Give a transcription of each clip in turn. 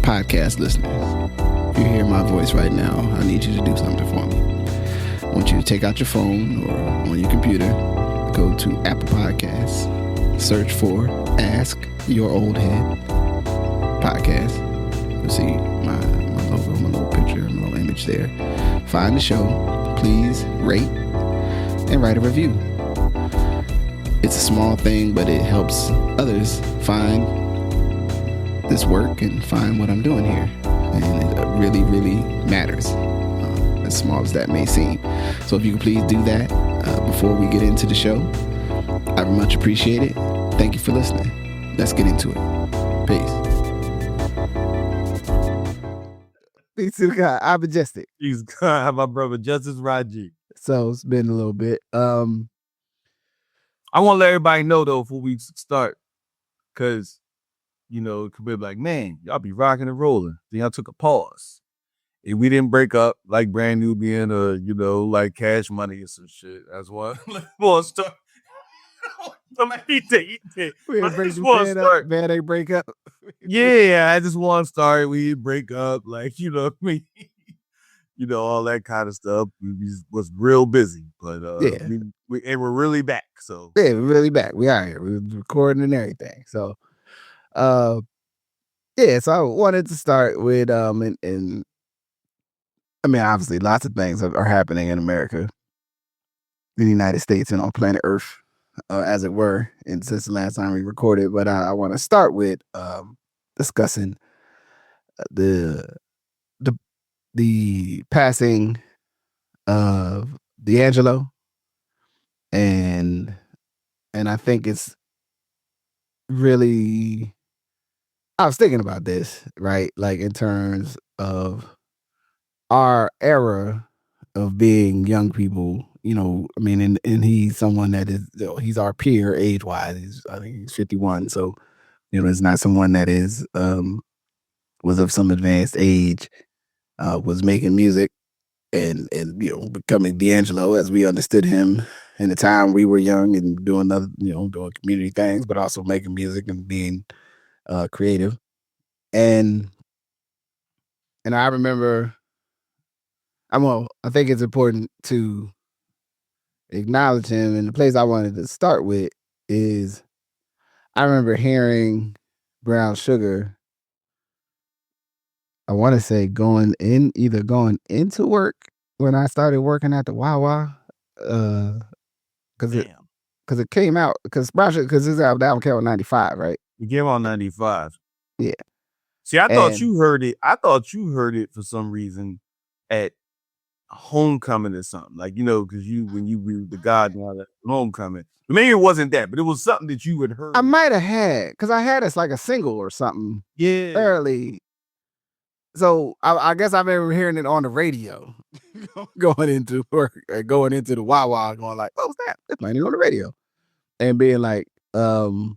podcast listeners, if you hear my voice right now, I need you to do something for me. I want you to take out your phone or on your computer, go to Apple Podcasts, search for Ask Your Oldhead podcast. You'll see my logo, my little picture, my little image there. Find the show. Please rate and write a review. It's a small thing, but it helps others find this work and find what I'm doing here. And it really, really matters, as small as that may seem. So if you could please do that before we get into the show, I would much appreciate it. Thank you for listening. Let's get into it. Peace. Peace to the guy. I'm Majestic. He's God, my brother, Justice Rajee. So it's been a little bit. I want to let everybody know, though, before we start, because, you know, it could be like, man, y'all be rocking and rolling. Then y'all took a pause. And we didn't break up like brand new being like Cash Money or some shit. That's why I want to start. We just want to start. Man, they break up. Yeah, I just want to start. We break up, like, you know what I mean? You know, all that kind of stuff. We was real busy, but yeah. we're really back. So yeah, we're really back. We are here. We're recording and everything. So, yeah. So I wanted to start with and I mean, obviously, lots of things are happening in America, in the United States, and on planet Earth, as it were, and since the last time we recorded. But I want to start with discussing the passing of D'Angelo, and I think it's really. I was thinking about this, right? Like in terms of our era of being young people, you know, I mean, and he's someone that is, he's our peer age-wise. I think he's 51. So, you know, it's not someone that is, was of some advanced age, was making music and, you know, becoming D'Angelo as we understood him in the time we were young and doing other, you know, doing community things, but also making music and being creative. And I remember, I think it's important to acknowledge him. And the place I wanted to start with is I remember hearing Brown Sugar, I want to say going into work when I started working at the Wawa. Because it came out, because Brown Sugar, because his album came out in 95, right? It came out in 95. Yeah. See, I thought you heard it. I thought you heard it for some reason at Homecoming or something, like, you know, because when you were the God now at Homecoming, maybe it wasn't that, but it was something that you had heard. I might have had, because I had it like a single or something. Yeah, early. So I guess I remember hearing it on the radio, going into work, going into the Wawa, going like, "What was that?" They're playing it on the radio, and being like, and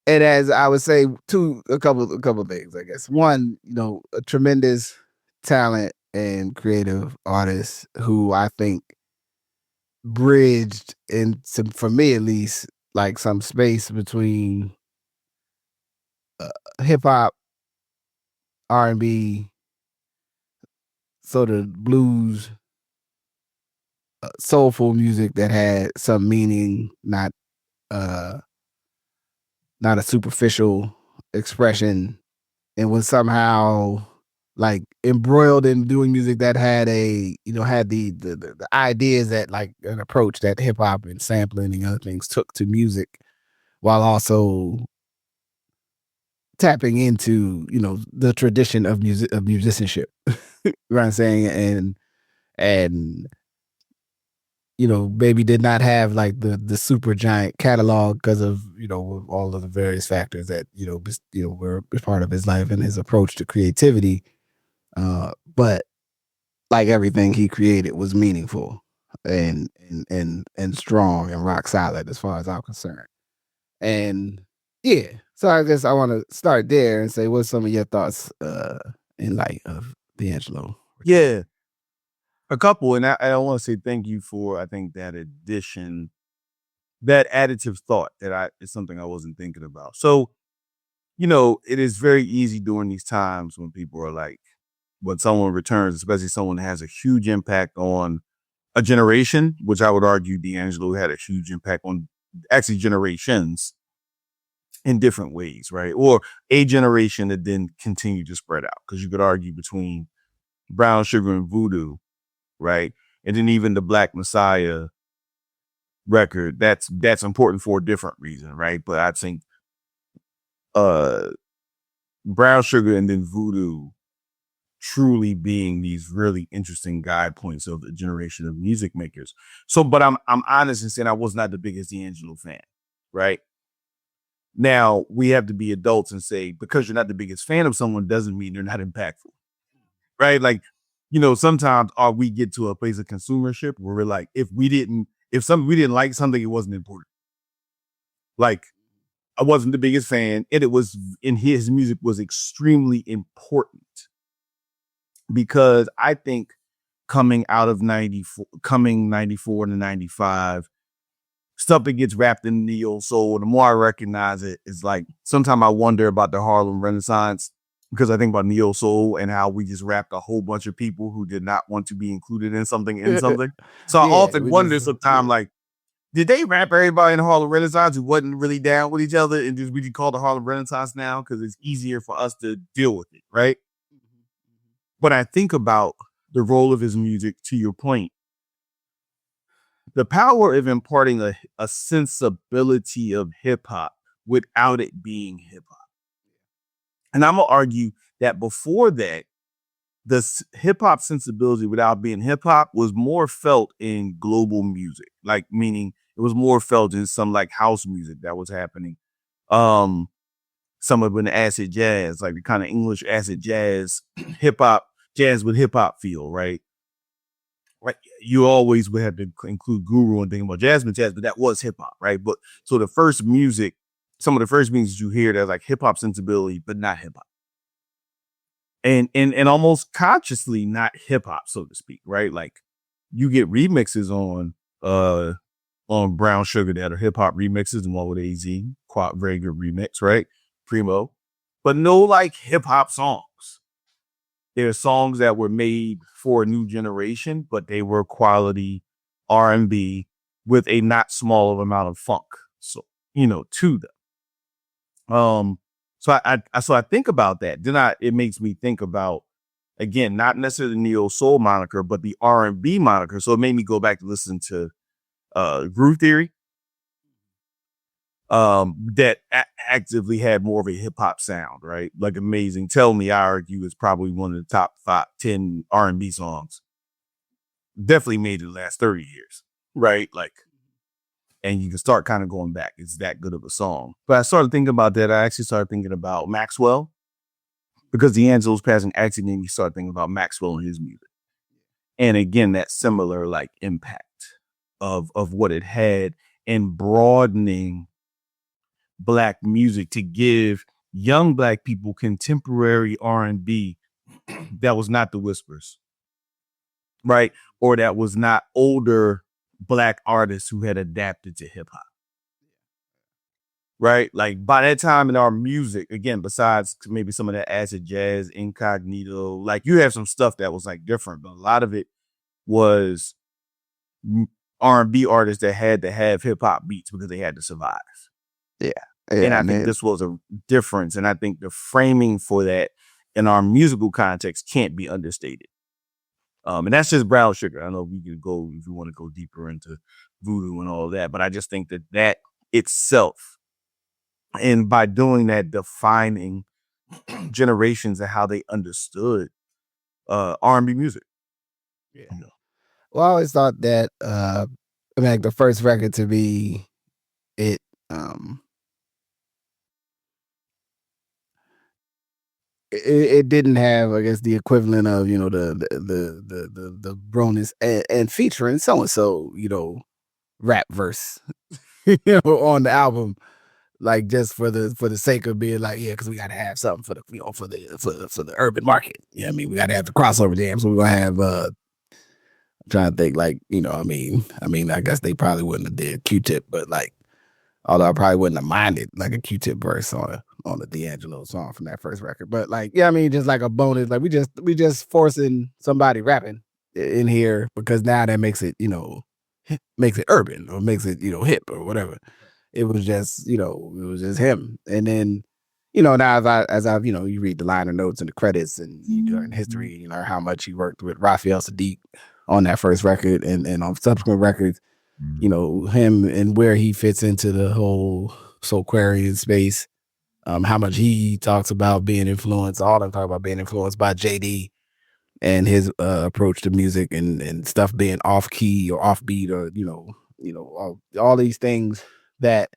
as I would say, a couple of things, I guess. One, you know, a tremendous talent and creative artist who I think bridged for me at least, like some space between hip hop, R&B, sort of blues, soulful music that had some meaning, not a superficial expression, and was somehow like embroiled in doing music that had the ideas that, like, an approach that hip hop and sampling and other things took to music, while also tapping into, you know, the tradition of musicianship. You know what I'm saying? And you know, maybe did not have like the super giant catalog because of, you know, all of the various factors that, you know, were part of his life and his approach to creativity. But like everything he created was meaningful and strong and rock solid as far as I'm concerned. And yeah, so I guess I want to start there and say, what's some of your thoughts in light of D'Angelo? Yeah, a couple, and I want to say thank you for, I think, that addition, that additive thought that is something I wasn't thinking about. So it is very easy during these times when people are like, when someone returns, especially someone that has a huge impact on a generation, which I would argue D'Angelo had a huge impact on actually generations in different ways, right? Or a generation that then continued to spread out. Because you could argue between Brown Sugar and Voodoo, right? And then even the Black Messiah record, that's important for a different reason, right? But I think Brown Sugar and then Voodoo truly being these really interesting guide points of the generation of music makers. So, but I'm honest in saying I was not the biggest D'Angelo fan, right? Now we have to be adults and say, because you're not the biggest fan of someone doesn't mean they're not impactful, right? Like, sometimes we get to a place of consumership where we're like, if we didn't like something, it wasn't important. Like, I wasn't the biggest fan, and it was, in his music was extremely important. Because I think coming 94 to 95, stuff that gets wrapped in neo soul, the more I recognize it, is like, sometimes I wonder about the Harlem Renaissance, because I think about neo soul and how we just wrapped a whole bunch of people who did not want to be included in something. So I often wonder sometimes, like, did they wrap everybody in the Harlem Renaissance who wasn't really down with each other and just really call the Harlem Renaissance now because it's easier for us to deal with it, right? But I think about the role of his music, to your point, the power of imparting a sensibility of hip hop without it being hip hop. And I'm going to argue that before that, the hip hop sensibility without being hip hop was more felt in global music, like, meaning it was more felt in some like house music that was happening. Some of it in acid jazz, like the kind of English acid jazz, hip hop, jazz with hip hop feel, right? Right. You always would have to include Guru and think about jazz, but that was hip hop, right? But so some of the first music you hear that's like hip hop sensibility, but not hip hop. And almost consciously not hip hop, so to speak, right? Like, you get remixes on Brown Sugar that are hip hop remixes, and one with AZ, quite very good remix, right? Primo, but no like hip hop songs. There are songs that were made for a new generation, but they were quality R&B with a not small amount of funk, so to them. So I think about that. Then it makes me think about, again, not necessarily the neo soul moniker, but the R&B moniker. So it made me go back to listen to Groove Theory. That actively had more of a hip hop sound, right? Like Amazing Tell Me, I argue, is probably one of the top 10 R&B songs. Definitely made it the last 30 years, right? Like, and you can start kind of going back. It's that good of a song. But I started thinking about that. I actually started thinking about Maxwell, because D'Angelo's passing actually made me start thinking about Maxwell and his music. And again, that similar like impact of what it had in broadening Black music to give young Black people contemporary R&B that was not the Whispers, right? Or that was not older Black artists who had adapted to hip hop, right? Like, by that time in our music, again, besides maybe some of that acid jazz, Incognito, like, you have some stuff that was like different, but a lot of it was R&B artists that had to have hip hop beats because they had to survive. Yeah. And I think this was a difference. And I think the framing for that in our musical context can't be understated. And that's just Brown Sugar. I know we could go, if you want to go deeper into Voodoo and all of that, but I just think that itself, and by doing that, defining generations and how they understood R&B music. Yeah. Well, I always thought that, like, the first record to be it didn't have, I guess, the equivalent of the bonus and featuring so and so rap verse on the album, like, just for the sake of being like, yeah, because we got to have something for the urban market. I mean, we got to have the crossover jam, so we're gonna have I'm trying to think, like, I mean, I guess they probably wouldn't have did Q-Tip, but like, although I probably wouldn't have minded like a Q-Tip verse on it. the D'Angelo song from that first record. But like, yeah, I mean, just like a bonus, like we just forcing somebody rapping in here because now that makes it, makes it urban or makes it, hip or whatever. It was just, it was just him. And then, now as I've, you read the liner notes and the credits and you learn history and you learn how much he worked with Raphael Sadiq on that first record and on subsequent records, him and where he fits into the whole Soulquarian space, how much he talks about being influenced, all of them talk about being influenced by JD and his approach to music and stuff being off key or offbeat or, all these things that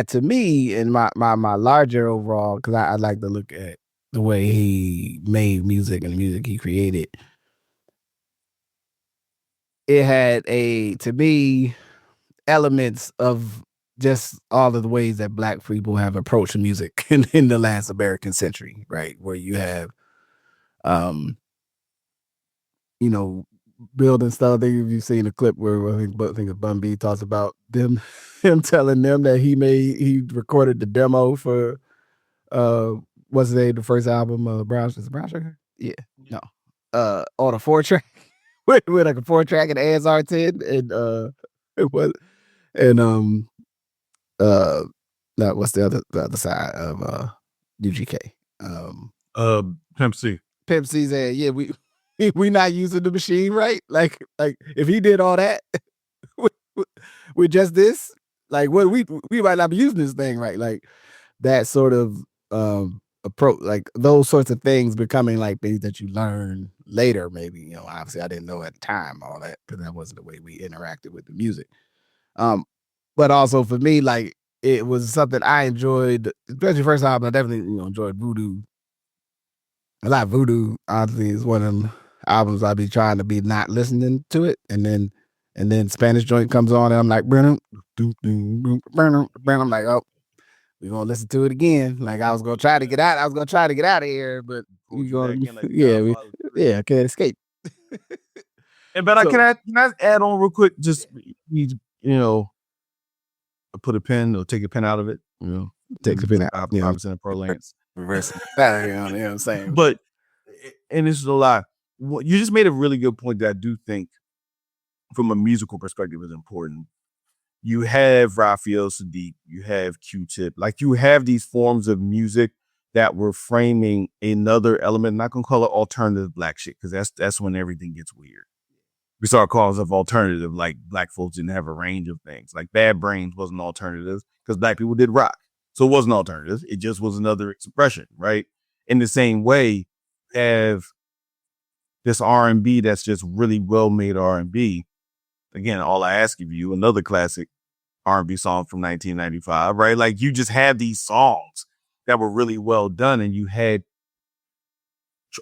to me in my larger overall, because I like to look at the way he made music and the music he created. It had to me, elements of just all of the ways that Black people have approached music in the last American century, right? Where you have, building stuff. I think if you've seen a clip where I think Bun B talks about him telling them that he recorded the demo for what's the name, the first album, Brown Sugar? Yeah. No. On a 4-track with like a 4-track and ASR 10 and it was and no, what's the other side of UGK? Pimp C. Pimp C said, yeah, we not using the machine right. Like if he did all that with just this, like what we might not be using this thing right. Like that sort of approach, like those sorts of things becoming like things that you learn later. Maybe obviously I didn't know at the time all that because that wasn't the way we interacted with the music. But also for me, like it was something I enjoyed, especially first album. I definitely enjoyed Voodoo. A lot of Voodoo, honestly, is one of them albums I'd be trying to be not listening to it, and then Spanish joint comes on, and I'm like, I'm like, oh, we're gonna listen to it again. Like I was gonna try to get out. I was gonna try to get out of here, but we gonna, I can't escape. But can I add on real quick? Just put a pen or take a pen out of it. Take the pen out. Opposite of parlance. Reverse. You know what I'm saying? But and this is a lot. You just made a really good point that I do think, from a musical perspective, is important. You have Raphael Sadiq, you have Q-Tip, like you have these forms of music that were framing another element. I'm not gonna call it alternative Black shit because that's when everything gets weird. We start calling stuff alternative, like Black folks didn't have a range of things. Like Bad Brains wasn't alternative because Black people did rock. So it wasn't alternative. It just was another expression, right? In the same way, have this R&B that's just really well-made R&B. Again, All I Ask of You, another classic R&B song from 1995, right? Like you just had these songs that were really well done, and you had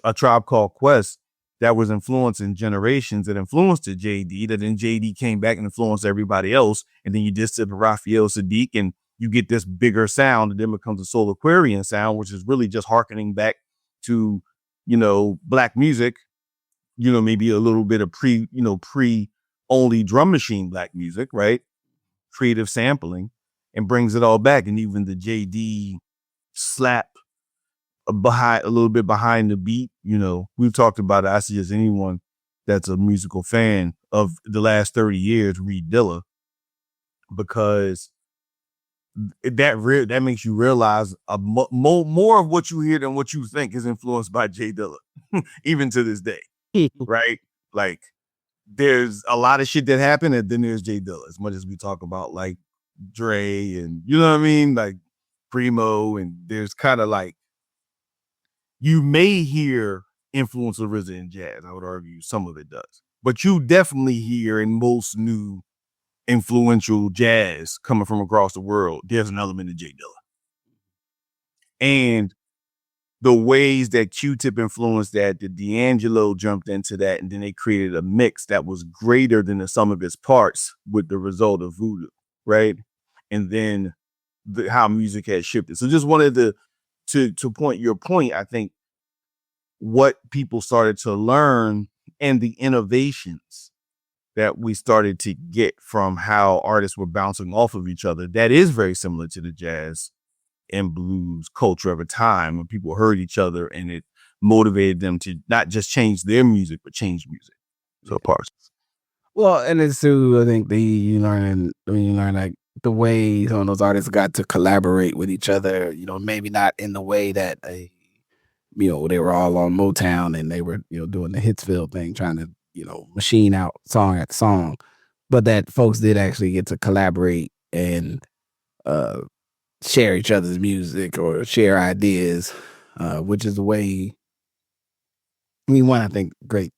a Tribe Called Quest that was influencing generations, that influenced the JD, that then JD came back and influenced everybody else. And then you just did Raphael Sadiq and you get this bigger sound, and then becomes a Soulquarian sound, which is really just hearkening back to, Black music, maybe a little bit of pre only drum machine Black music, right? Creative sampling, and brings it all back. And even the JD slap behind, a little bit behind the beat, we've talked about it. I suggest anyone that's a musical fan of the last 30 years read Dilla, because that makes you realize more of what you hear than what you think is influenced by J Dilla, even to this day, right? Like there's a lot of shit that happened, and then there's J Dilla. As much as we talk about like Dre and like Primo, and there's kind of like, you may hear influence of RZA in jazz. I would argue some of it does, but you definitely hear in most new influential jazz coming from across the world, there's an element of J Dilla. And the ways that Q-Tip influenced that D'Angelo jumped into that, and then they created a mix that was greater than the sum of its parts with the result of Voodoo, right? And then how music has shifted. So just wanted to point your point. I think what people started to learn and the innovations that we started to get from how artists were bouncing off of each other, that is very similar to the jazz and blues culture of a time when people heard each other and it motivated them to not just change their music, but change music. So parts. Well, and it's too, I think you learn like the way some of those artists got to collaborate with each other, maybe not in the way that they were all on Motown and they were, doing the Hitsville thing, trying to, machine out song after song, but that folks did actually get to collaborate and share each other's music or share ideas, which is the way. I think great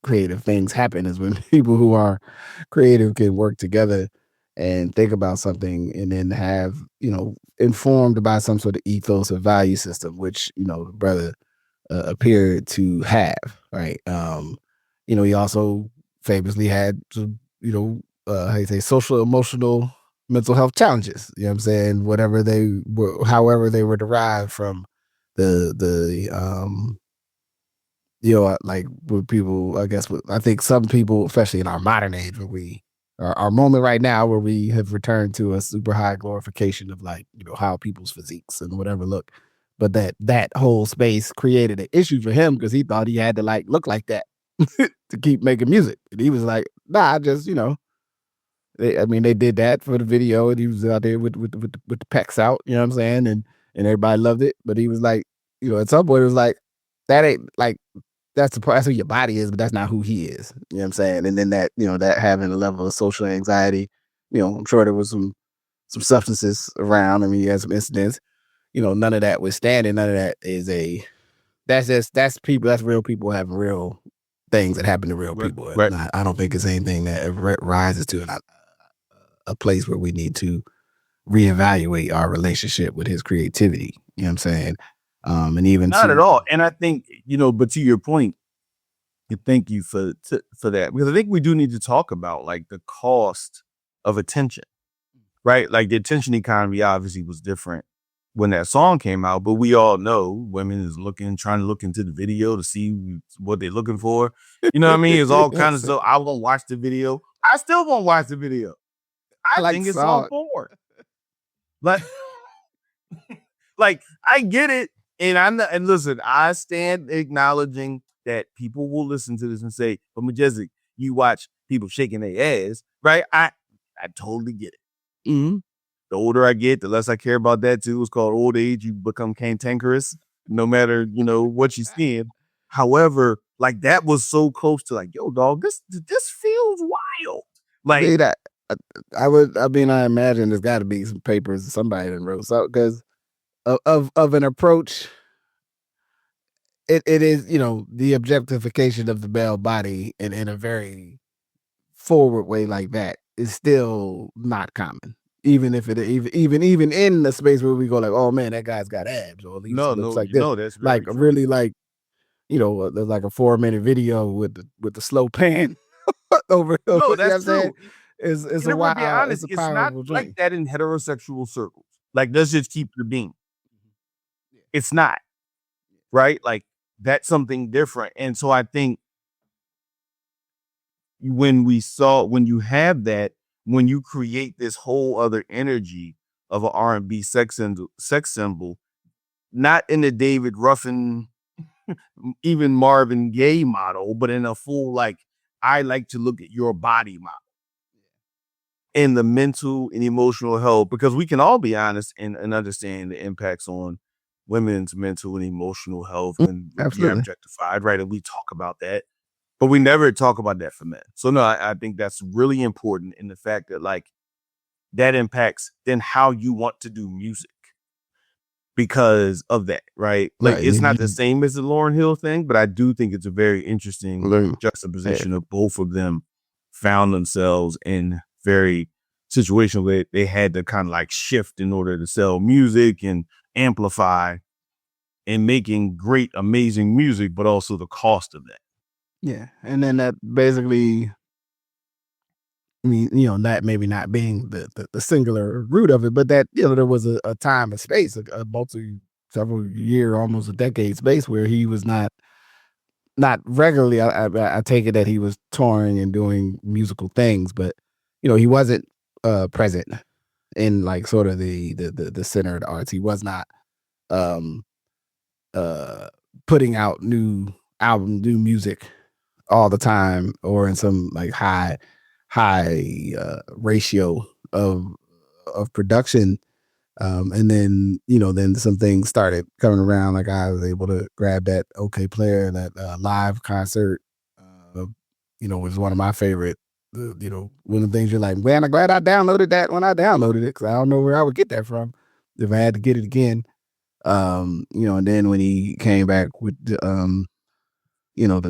creative things happen is when people who are creative can work together and think about something and then have, informed by some sort of ethos or value system, which, the brother appeared to have, right? He also famously had some, how you say, social, emotional, mental health challenges. You know what I'm saying? Whatever they were, however they were derived from the like with people, I guess, I think some people, especially in our modern age, where our moment right now, where we have returned to a super high glorification of like, how people's physiques and whatever look, but that whole space created an issue for him because he thought he had to like look like that to keep making music. And he was like, nah, I just, they did that for the video and he was out there with the pecs out, you know what I'm saying? And everybody loved it. But he was like, at some point it was like, that ain't like, that's who your body is, but that's not who he is. You know what I'm saying? And then that, that having a level of social anxiety, I'm sure there was some substances around. I mean, he had some incidents, none of that withstanding, none of that is that's people, that's real people having real things that happen to real people. Right. I don't think it's anything that rises to a place where we need to reevaluate our relationship with his creativity. You know what I'm saying? And even not at all. And I think, but to your point, thank you for that, because I think we do need to talk about like the cost of attention, right? Like the attention economy obviously was different when that song came out, but we all know women is trying to look into the video to see what they're looking for. You know what I mean? It's all kinds of stuff. I won't watch the video. I still won't watch the video. I think it's all forward. Like I get it. And listen, I stand acknowledging that people will listen to this and say, but Majestic, you watch people shaking their ass, right? I totally get it. Mm-hmm. The older I get, the less I care about that too. It's called old age. You become cantankerous, no matter, what you're seeing. However, like that was so close to like, yo, dog, this feels wild. Like I imagine there's got to be some papers somebody done wrote so because of an approach. It is, the objectification of the male body in a very forward way like that is still not common. Even if even in the space where we go like, oh man, that guy's got abs, or at least looks like this. That's like true. Really like, there's like a 4-minute video with the slow pan over. No, that's true. It's a wild. Honest, it's not like that in heterosexual circles. Like, let's just keep the beam. It's not, right? Like that's something different. And so I think when you have that, when you create this whole other energy of an R&B sex symbol, not in the David Ruffin, even Marvin Gaye model, but in a full, like, I like to look at your body model and the mental and emotional health, because we can all be honest and understand the impacts on women's mental and emotional health when you're objectified, right? And we talk about that, but we never talk about that for men. So no, I think that's really important in the fact that like that impacts then how you want to do music because of that, right? Like it's not the same as the Lauryn Hill thing, but I do think it's a very interesting juxtaposition of both of them found themselves in very situations where they had to kind of like shift in order to sell music and amplify and making great, amazing music, but also the cost of that. Yeah. And then that basically, that maybe not being the singular root of it, but that, there was a time and space, a several year, almost a decade space where he was not regularly. I take it that he was touring and doing musical things, but, he wasn't present in like sort of the center of the arts. He was not putting out new music all the time or in some like high ratio of production. And then, then some things started coming around. Like I was able to grab that OK Player, that live concert, was one of my favorite. One of the things you're like, man, I'm glad I downloaded that when I downloaded it, because I don't know where I would get that from if I had to get it again. And then when he came back with the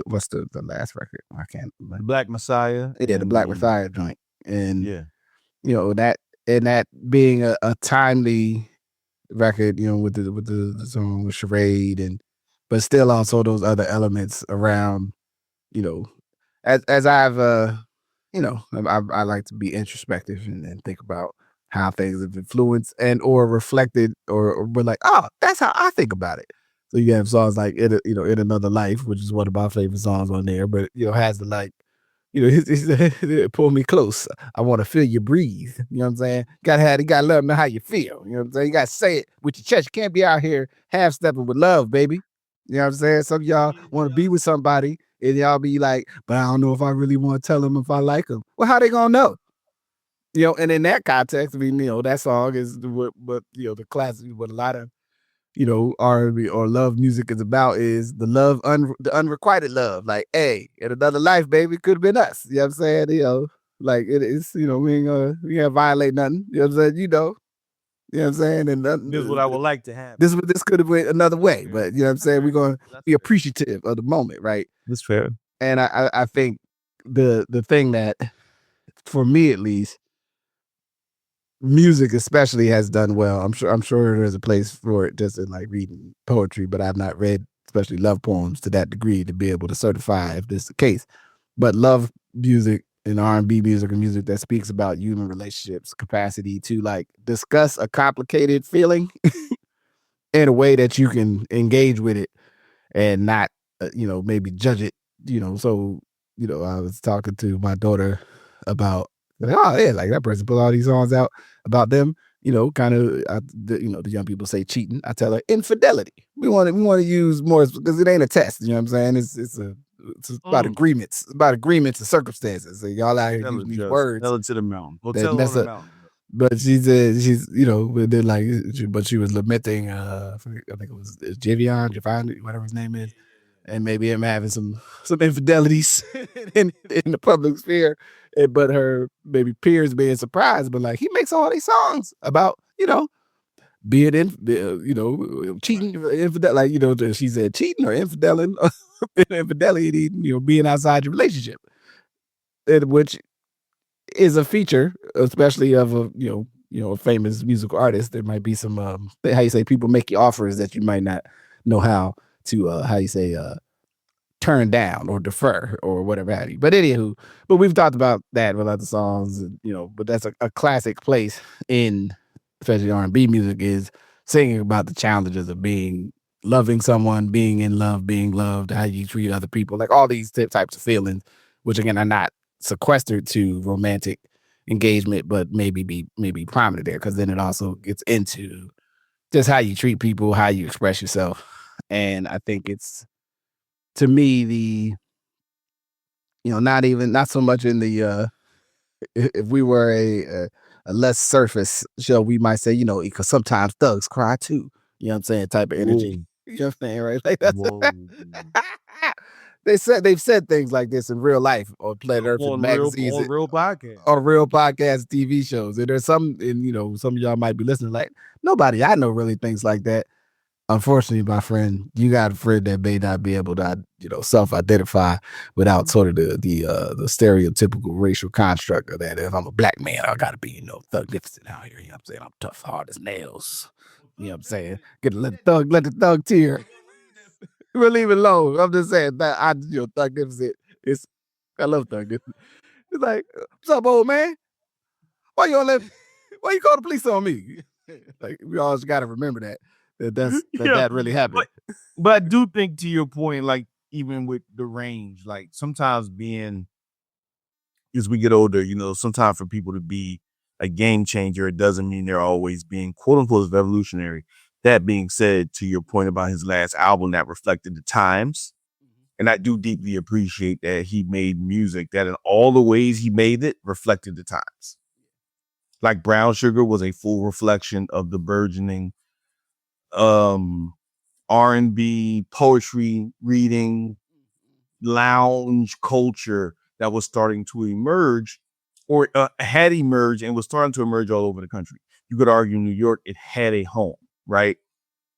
what's the last record? I can't remember. Black Messiah. Yeah, the Black Messiah joint. And yeah, that being a timely record, with the song with Charade, but still also those other elements around, as I've I like to be introspective and think about how things have influenced and or reflected or we're like, oh, that's how I think about it. So you have songs like In Another Life, which is one of my favorite songs on there, but has the like, pull me close. I want to feel you breathe. You know what I'm saying? You gotta let them know how you feel. You know what I'm saying? You gotta say it with your chest. You can't be out here half stepping with love, baby. You know what I'm saying? Some of y'all want to be with somebody and y'all be like, but I don't know if I really want to tell them if I like them. Well, how they gonna know? And in that context, I mean, that song is what the classic, what a lot of R&B or love music is about, is the love, the unrequited love. Like, hey, in another life, baby, it could have been us. You know what I'm saying? Like it is, we ain't violate nothing. You know what I'm saying? You know what I'm saying? And this is what I would like to have. This could have went another way, but you know what I'm saying? We're going to be appreciative of the moment, right? That's fair. And I think the thing that, for me at least, music especially has done well. I'm sure there's a place for it just in like reading poetry, but I've not read especially love poems to that degree to be able to certify if this is the case. But love music and R&B music and music that speaks about human relationships, capacity to like discuss a complicated feeling in a way that you can engage with it and not, maybe judge it. So I was talking to my daughter about, oh yeah, like that person put all these songs out about them, kind of, the young people say cheating. I tell her infidelity. We want to use more because it ain't a test. You know what I'm saying? It's about agreements. It's about agreements and circumstances. So y'all out here using these words. Tell it to the mountain. Well, tell it on the mountain. But she said then like, but she was lamenting. I think it was Javion, whatever his name is. And maybe him having some infidelities in the public sphere, but her maybe peers being surprised. But like, he makes all these songs about being cheating, infidel. Like she said cheating or infidelity, being outside your relationship, which is a feature, especially of a a famous musical artist. There might be some how you say, people make you offers that you might not know how to turn down or defer or whatever have you. But anywho, we've talked about that with other songs, but that's a classic place in especially R&B music, is singing about the challenges of loving someone, being in love, being loved, how you treat other people, like all these types of feelings, which again are not sequestered to romantic engagement, but maybe prominent there, because then it also gets into just how you treat people, how you express yourself. And I think it's, to me, not so much in the if we were a less surface show, we might say, because sometimes thugs cry too. You know what I'm saying? Type of energy. Whoa. You know what I'm saying, right? Like they've said things like this in real life or Planet Earth in magazines, on real podcasts, TV shows. And there's some, and some of y'all might be listening like, nobody I know really thinks like that. Unfortunately, my friend, you got a friend that may not be able to, self-identify without sort of the stereotypical racial construct of that. If I'm a black man, I gotta be, thugnificent out here. You know what I'm saying? I'm tough, hard as nails. You know what I'm saying? Let the thug tear. We'll leave it alone. I'm just saying that thugnificent. I love thugnificent. It's like, what's up, old man? Why you call the police on me? Like, we always got to remember that really happened. But I do think, to your point, like, even with the range, like sometimes as we get older, sometimes for people to be a game changer, it doesn't mean they're always being quote unquote revolutionary. That being said, to your point about his last album that reflected the times, and I do deeply appreciate that he made music that in all the ways he made it reflected the times. Like Brown Sugar was a full reflection of the burgeoning R&B, poetry reading, lounge culture that was starting to emerge or had emerged and was starting to emerge all over the country. You could argue New York, it had a home, right?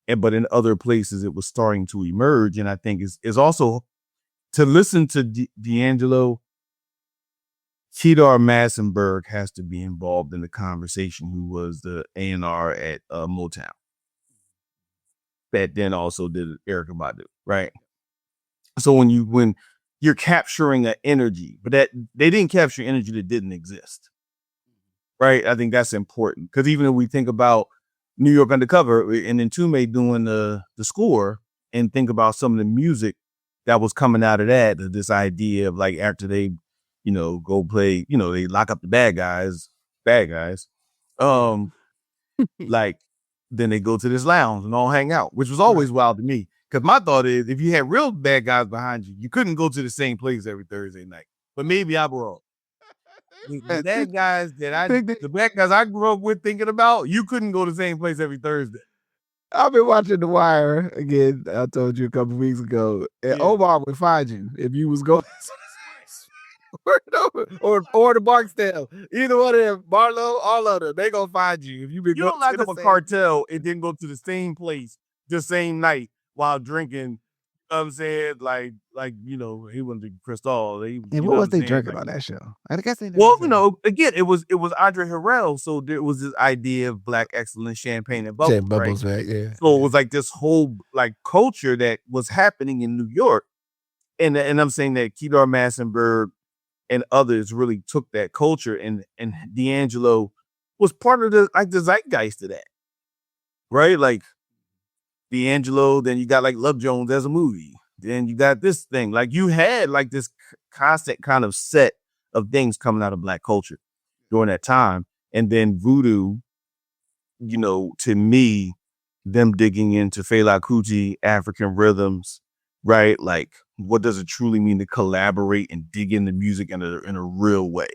But in other places, it was starting to emerge. And I think is also to listen to D'Angelo, Kedar Massenberg has to be involved in the conversation, who was the A&R at Motown. That then also did Erykah Badu, right? So when you're capturing an energy, but that they didn't capture energy that didn't exist, right? I think that's important because even if we think about New York Undercover and then Tume doing the score and think about some of the music that was coming out of that, this idea of like after they, go play, they lock up the bad guys, like then they go to this lounge and all hang out, which was always wild to me. Because my thought is, if you had real bad guys behind you, you couldn't go to the same place every Thursday night. But maybe I'm wrong. The bad guys I grew up with thinking about, you couldn't go to the same place every Thursday. I've been watching The Wire again. I told you a couple weeks ago, and Omar would find you if you was going or the Barksdale. Either one of them, Barlow, all of them, they gonna find you if you been. You don't like a cartel. It didn't go to the same place the same night while drinking. I'm saying like he wasn't drinking Cristal. And what was they drinking on that show? I guess they. Again, it was Andre Harrell, so there was this idea of black excellence, champagne and bubbles, right? Yeah. So it was like this whole like culture that was happening in New York, and I'm saying that Kedar Massenberg and others really took that culture, and D'Angelo was part of the zeitgeist of that, right? Like D'Angelo, then you got like Love Jones as a movie, then you got this thing. Like you had like this constant kind of set of things coming out of black culture during that time, and then Voodoo, to me, them digging into Fela Kuti, African rhythms, right? Like, what does it truly mean to collaborate and dig into music in a real way?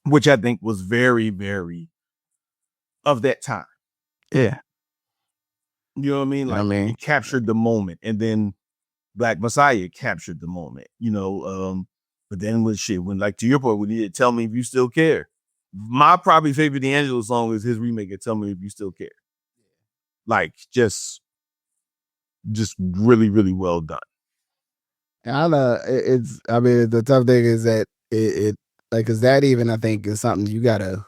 Which I think was very, very of that time. Yeah. You know what I mean? Like, it captured the moment. And then Black Messiah captured the moment, but then when like to your point, when you Tell Me If You Still Care, my probably favorite D'Angelo song is his remake of Tell Me If You Still Care. Like, just really, really well done. The tough thing is that it like, cause that even I think is something you gotta,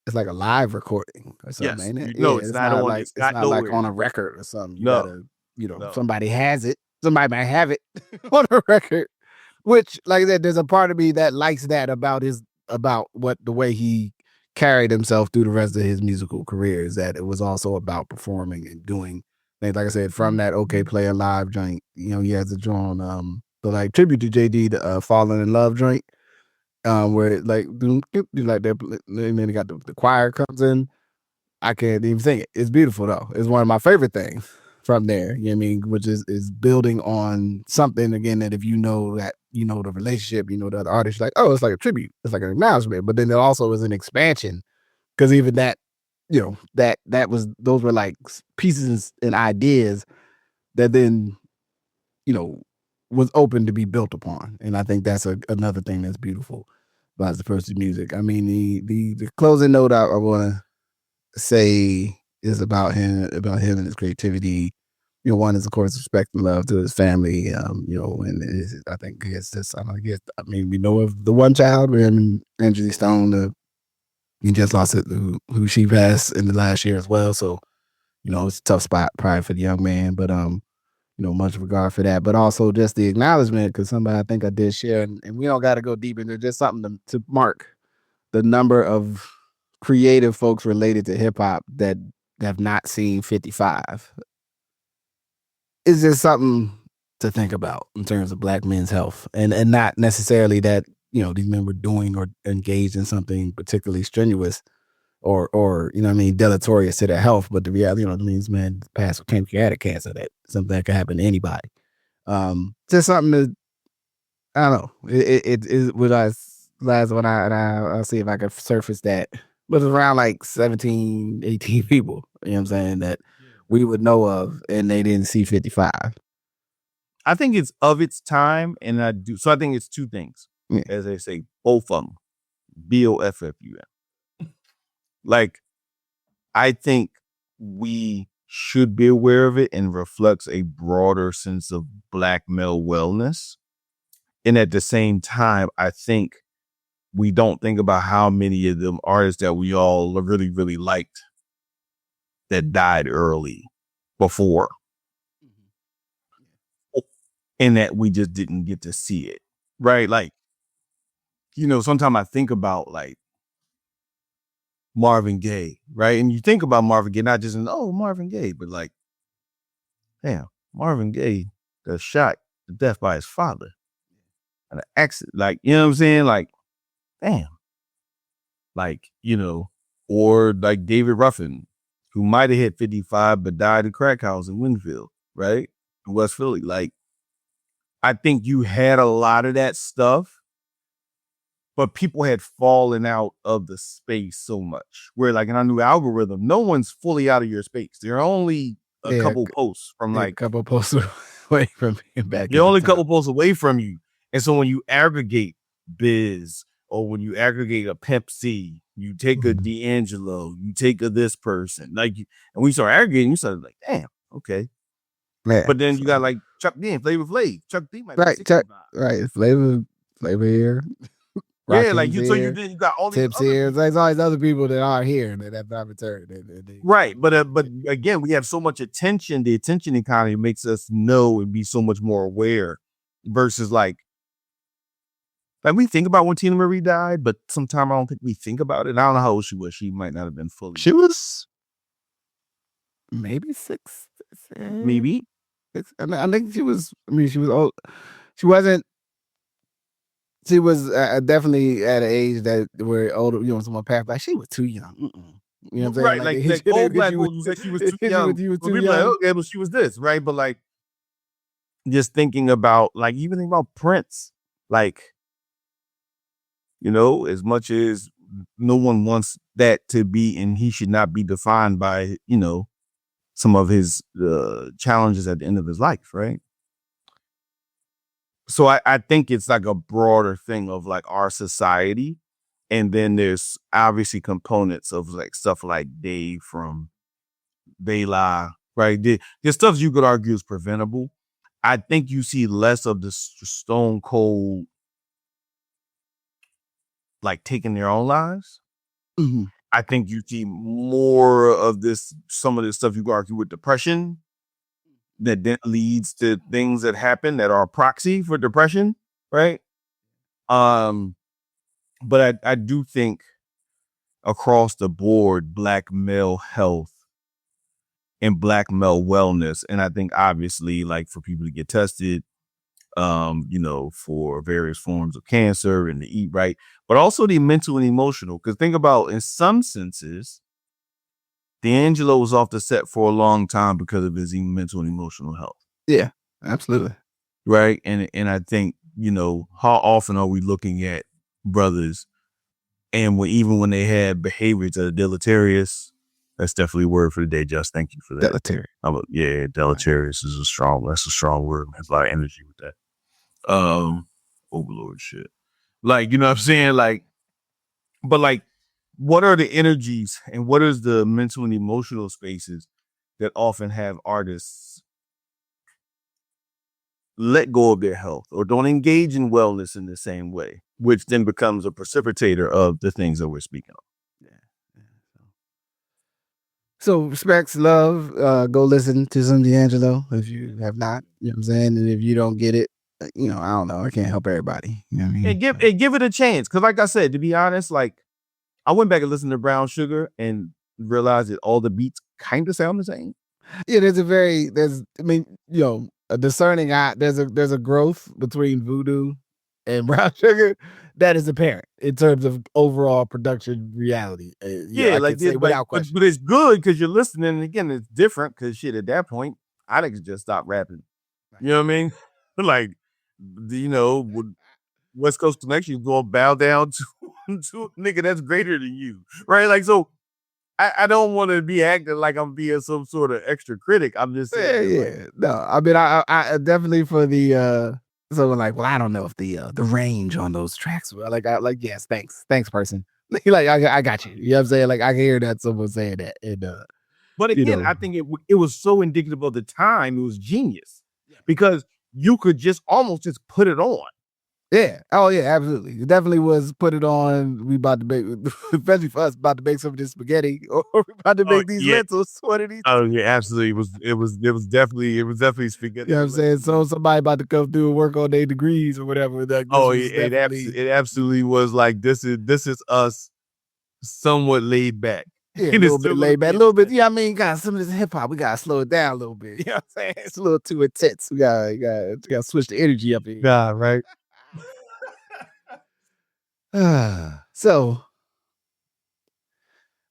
it's like a live recording or something, ain't it? No, it's not like on a record or something. You gotta, somebody has it. Somebody might have it on a record, which, like I said, there's a part of me that likes that about the way he carried himself through the rest of his musical career, is that it was also about performing and doing things. Like I said, from that OK Player Live joint, he has a joint the like tribute to JD, the Falling in Love joint, where it like that, and then they got the choir comes in. I can't even sing it. It's beautiful though. It's one of my favorite things from there. You know what I mean? Which is building on something again that if you know that, the relationship, the other artist, like, oh, it's like a tribute. It's like an acknowledgement. But then it also is an expansion. Because even that, those were like pieces and ideas that then, was open to be built upon. And I think that's another thing that's beautiful about the person's music. I mean, the closing note I want to say is about him and his creativity. One is of course respect and love to his family. And I think it's this. We know of the one child, Angie Stone. He just lost it, who she passed in the last year as well. So, it's a tough spot probably for the young man. But much regard for that. But also just the acknowledgement, because somebody I think I did share, and we don't got to go deep into just something to mark the number of creative folks related to hip hop that have not seen 55. It's just something to think about in terms of black men's health, and not necessarily that these men were doing or engaged in something particularly strenuous or deleterious to their health. But the reality, these men passed with pancreatic cancer, that something that could happen to anybody. Just something that, I don't know. It was last one I'll see if I can surface that. But it's around like 17, 18 people, you know what I'm saying, that we would know of, and they didn't see 55. I think it's of its time, and I think it's two things. Yeah. As they say, both of them. BOFFUN. Like, I think we should be aware of it and reflects a broader sense of Black male wellness. And at the same time, I think we don't think about how many of them artists that we all really, really liked that died early before. And that we just didn't get to see it. Right? Like, sometimes I think about like Marvin Gaye, right? And you think about Marvin Gaye, not just Marvin Gaye, but like, damn, Marvin Gaye got shot to death by his father. And an accident, like, you know what I'm saying? Like, damn. Like, or like David Ruffin, who might have hit 55 but died in crack house in Winfield, right? In West Philly. Like, I think you had a lot of that stuff, but people had fallen out of the space so much. Where like in our new algorithm, no one's fully out of your space. There are only a couple posts from like a couple posts away from being back. You're only a couple posts away from you. And so when you aggregate Biz, or when you aggregate a Pimp C, you take a D'Angelo, you take a this person, like, and we start aggregating, you start like, damn, okay. Man, but then you got like Chuck D and Flavor Flav. Chuck D might right, be 65. right, Flavor here. Yeah, like you. So you got all these Tips here. There's all these other people that are here and that have not returned. Right, but again, we have so much attention. The attention economy makes us know and be so much more aware, versus like we think about when Tina Marie died, but sometimes I don't think we think about it. I don't know how old she was. She might not have been fully. She was maybe 6. Maybe. I think she was. I mean, she was old. She wasn't. She was definitely at an age that where older, someone passed. Like she was too young. You know what I'm saying? Right, like old Black woman said she was too young. She was too young. young. Like, okay, but she was this, right? But like, just thinking about like even thinking about Prince, like, as much as no one wants that to be, and he should not be defined by some of his challenges at the end of his life, right? So I think it's like a broader thing of like our society. And then there's obviously components of like stuff like Dave from Bela, right? There's stuff you could argue is preventable. I think you see less of the stone cold, like taking their own lives. Mm-hmm. I think you see more of this, some of this stuff you could argue with depression, that then leads to things that happen that are a proxy for depression, right? But I do think across the board, Black male health and Black male wellness, and I think obviously like for people to get tested, for various forms of cancer and to eat right, but also the mental and emotional. Because think about, in some senses, D'Angelo was off the set for a long time because of his mental and emotional health. Yeah, absolutely. Right. And I think, how often are we looking at brothers and even when they had behaviors that are deleterious? That's definitely a word for the day, Just. Thank you for that. Deleterious. Deleterious is that's a strong word. Has a lot of energy with that. Overlord shit. Like, you know what I'm saying? Like, but like, what are the energies and what is the mental and emotional spaces that often have artists let go of their health or don't engage in wellness in the same way, which then becomes a precipitator of the things that we're speaking of. So respects, love, go listen to some D'Angelo if you have not, you know what I'm saying? And if you don't get it, I don't know. I can't help everybody. You know what I mean? And give it a chance. Cause like I said, to be honest, like I went back and listened to Brown Sugar and realized that all the beats kind of sound the same. Yeah, a discerning eye. There's a growth between Voodoo and brown sugar, that is apparent in terms of overall production reality. I like can say this, without question. but it's good because you're listening. And again, it's different because shit at that point, I could just stop rapping. You know what I mean? Like, West Coast Connection, you going to bow down to a nigga that's greater than you, right? Like, so I don't want to be acting like I'm being some sort of extra critic. I'm just saying. Yeah. No, I mean, I definitely for the so like, well, I don't know if the range on those tracks were like, yes, thanks, person. Like, I got you. You know what I'm saying? Like, I can hear that someone saying that, and But again, I think it was so indicative of the time. It was genius because you could just almost just put it on. Yeah. Oh yeah, absolutely. It definitely was put it on. We about to make, especially for us, about to make some of this spaghetti, or we about to make these lentils. One of these. Oh yeah, absolutely. It was definitely spaghetti. You know what I'm saying? So somebody about to come through and work on their degrees or whatever. Like, it absolutely was like this is us somewhat laid back. Yeah, a little bit laid back, a little bit. Yeah, I mean, got some of this hip hop. We gotta slow it down a little bit. You know what I'm saying? It's a little too intense. We gotta switch the energy up here. Yeah, right. So,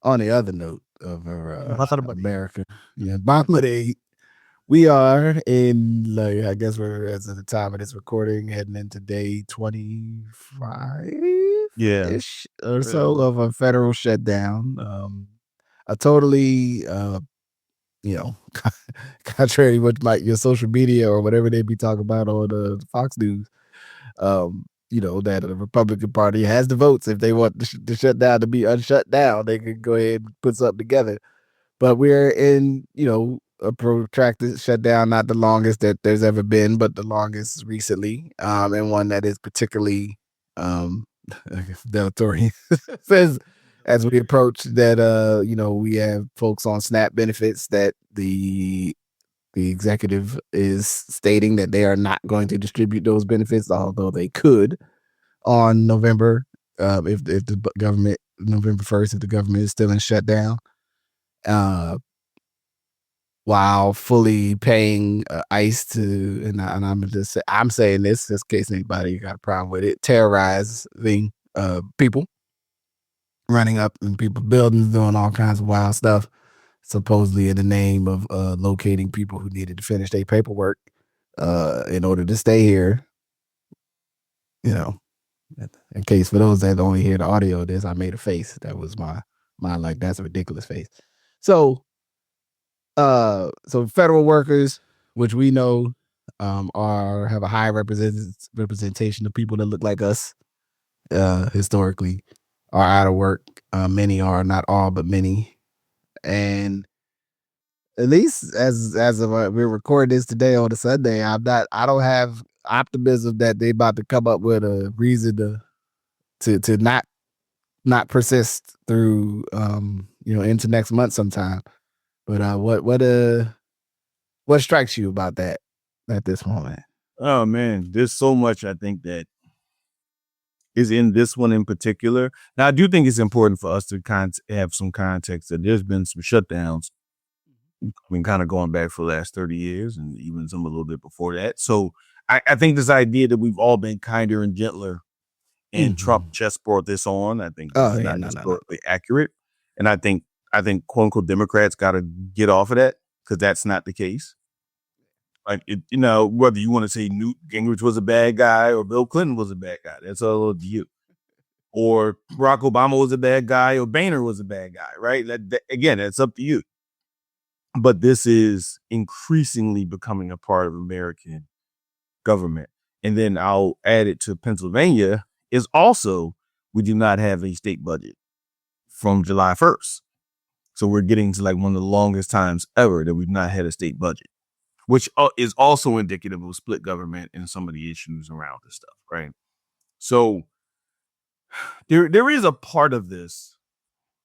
on the other note of America, Bangladesh, we are in, like, I guess we're, as of the time of this recording, heading into day 25 ish or so of a federal shutdown. A totally contrary to what your social media or whatever they be talking about on Fox News, that the Republican Party has the votes. If they want the shutdown to be unshut down, they can go ahead and put something together. But we're in, a protracted shutdown, not the longest that there's ever been, but the longest recently, and one that is particularly dilatory. Says as we approach that, we have folks on SNAP benefits that the executive is stating that they are not going to distribute those benefits, although they could on November, if the government, November 1st, if the government is still in shutdown, while fully paying ICE to, and I'm saying this just in case anybody got a problem with it, terrorizing people, running up in people's buildings, doing all kinds of wild stuff, supposedly in the name of locating people who needed to finish their paperwork in order to stay here. In case for those that only hear the audio of this, I made a face. That was my like, that's a ridiculous face. So federal workers, which we know have a high representation of people that look like us, historically, are out of work. Many are, not all, but many. And at least as of we're recording this today on a Sunday, I don't have optimism that they about to come up with a reason to not persist through into next month sometime. But what strikes you about that at this moment? Oh man, there's so much I think that is in this one in particular. Now I do think it's important for us to have some context that there's been some shutdowns. I mean, kind of going back for the last 30 years and even some a little bit before that. So I think this idea that we've all been kinder and gentler, and Trump just brought this on, I think is not historically accurate. And I think quote unquote Democrats got to get off of that, because that's not the case. Like, whether you want to say Newt Gingrich was a bad guy or Bill Clinton was a bad guy, that's all up to you. Or Barack Obama was a bad guy or Boehner was a bad guy, right? Again, that's up to you. But this is increasingly becoming a part of American government. And then I'll add it to Pennsylvania is also, we do not have a state budget from July 1st. So we're getting to like one of the longest times ever that we've not had a state budget, which is also indicative of split government and some of the issues around this stuff, right? So there is a part of this,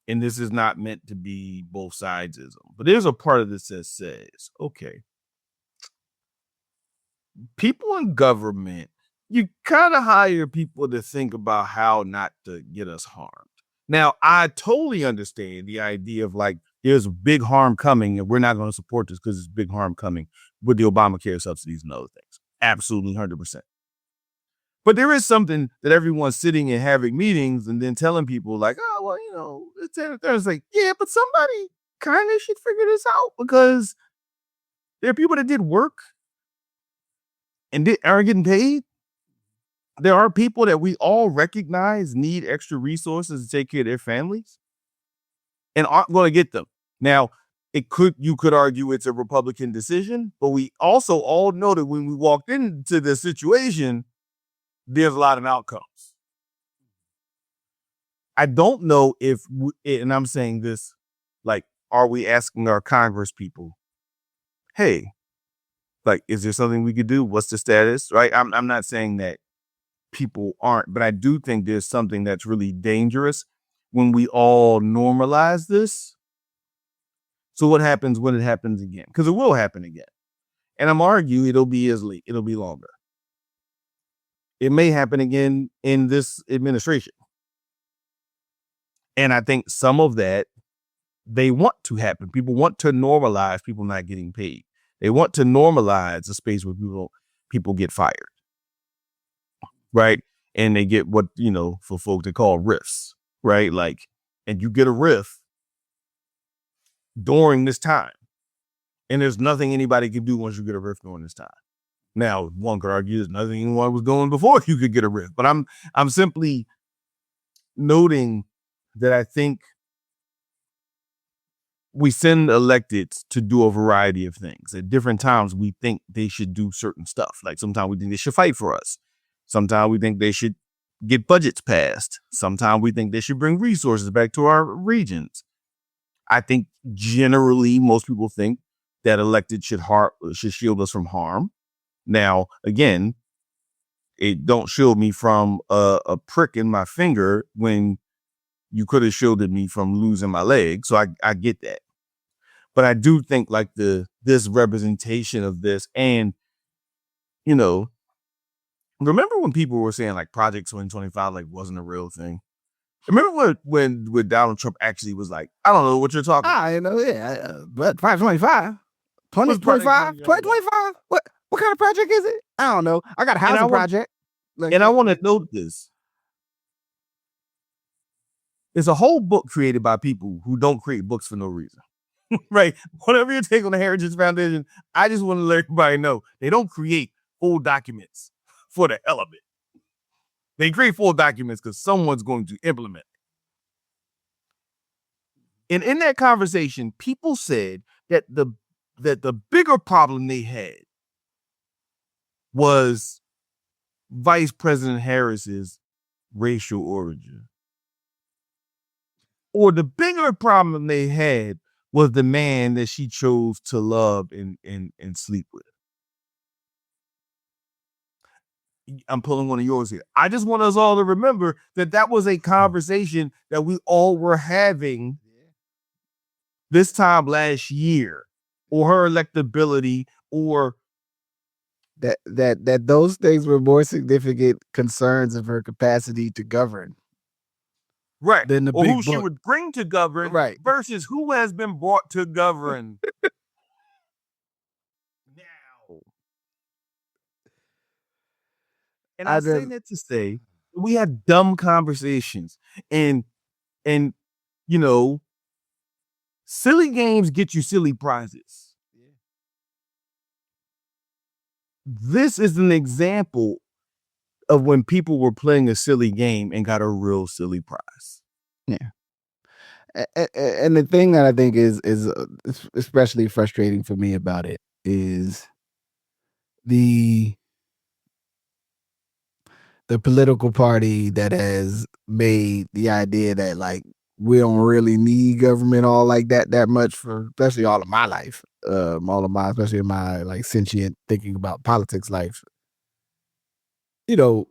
and this is not meant to be both sidesism, but there's a part of this that says, okay, people in government, you kind of hire people to think about how not to get us harmed. Now, I totally understand the idea of like, there's big harm coming and we're not going to support this because it's big harm coming with the Obamacare subsidies and other things. Absolutely 100%. But there is something that everyone's sitting and having meetings and then telling people like, oh, well, you know, it's like, yeah, but somebody kind of should figure this out because there are people that did work and aren't getting paid. There are people that we all recognize need extra resources to take care of their families and aren't going to get them. Now, you could argue it's a Republican decision, but we also all know that when we walked into this situation, there's a lot of outcomes. I don't know if, and I'm saying this, like, are we asking our Congress people, hey, like, is there something we could do? What's the status? Right? I'm not saying that people aren't, but I do think there's something that's really dangerous when we all normalize this. So what happens when it happens again? Because it will happen again. And I'm arguing it'll be longer. It may happen again in this administration. And I think some of that they want to happen. People want to normalize people not getting paid. They want to normalize a space where people get fired. Right. And they get what, you know, for folks they call riffs. Right. Like, and you get a riff during this time. And there's nothing anybody can do once you get a riff during this time. Now, one could argue there's nothing anyone was doing before you could get a riff. But I'm simply noting that I think we send electeds to do a variety of things. At different times, we think they should do certain stuff. Like sometimes we think they should fight for us. Sometimes we think they should get budgets passed. Sometimes we think they should bring resources back to our regions. I think generally most people think that elected should shield us from harm. Now, again, it don't shield me from a prick in my finger when you could have shielded me from losing my leg. So I get that. But I do think like this representation of this and, you know, remember when people were saying like Project 2025 like wasn't a real thing? Remember when Donald Trump actually was like, I don't know what you're talking about. I know, yeah. But 525? 2025? 2025? What kind of project is it? I don't know. I got a housing project. And I want to note this. There's a whole book created by people who don't create books for no reason. Right? Whatever your take on the Heritage Foundation, I just want to let everybody know they don't create full documents for the hell of it. They create full documents because someone's going to implement it. And in that conversation, people said that the bigger problem they had was Vice President Harris's racial origin. Or the bigger problem they had was the man that she chose to love and sleep with. I'm pulling one of yours here. I just want us all to remember that was a conversation that we all were having this time last year, or her electability, or that those things were more significant concerns of her capacity to govern. Right. Than the or big who she would bring to govern, right, versus who has been brought to govern. Now. And I say that to say we had dumb conversations and you know, silly games get you silly prizes. Yeah. This is an example of when people were playing a silly game and got a real silly prize. Yeah. And the thing that I think is especially frustrating for me about it is the political party that has made the idea that like we don't really need government all like that much for especially all of my life, especially in my like sentient thinking about politics life. You know,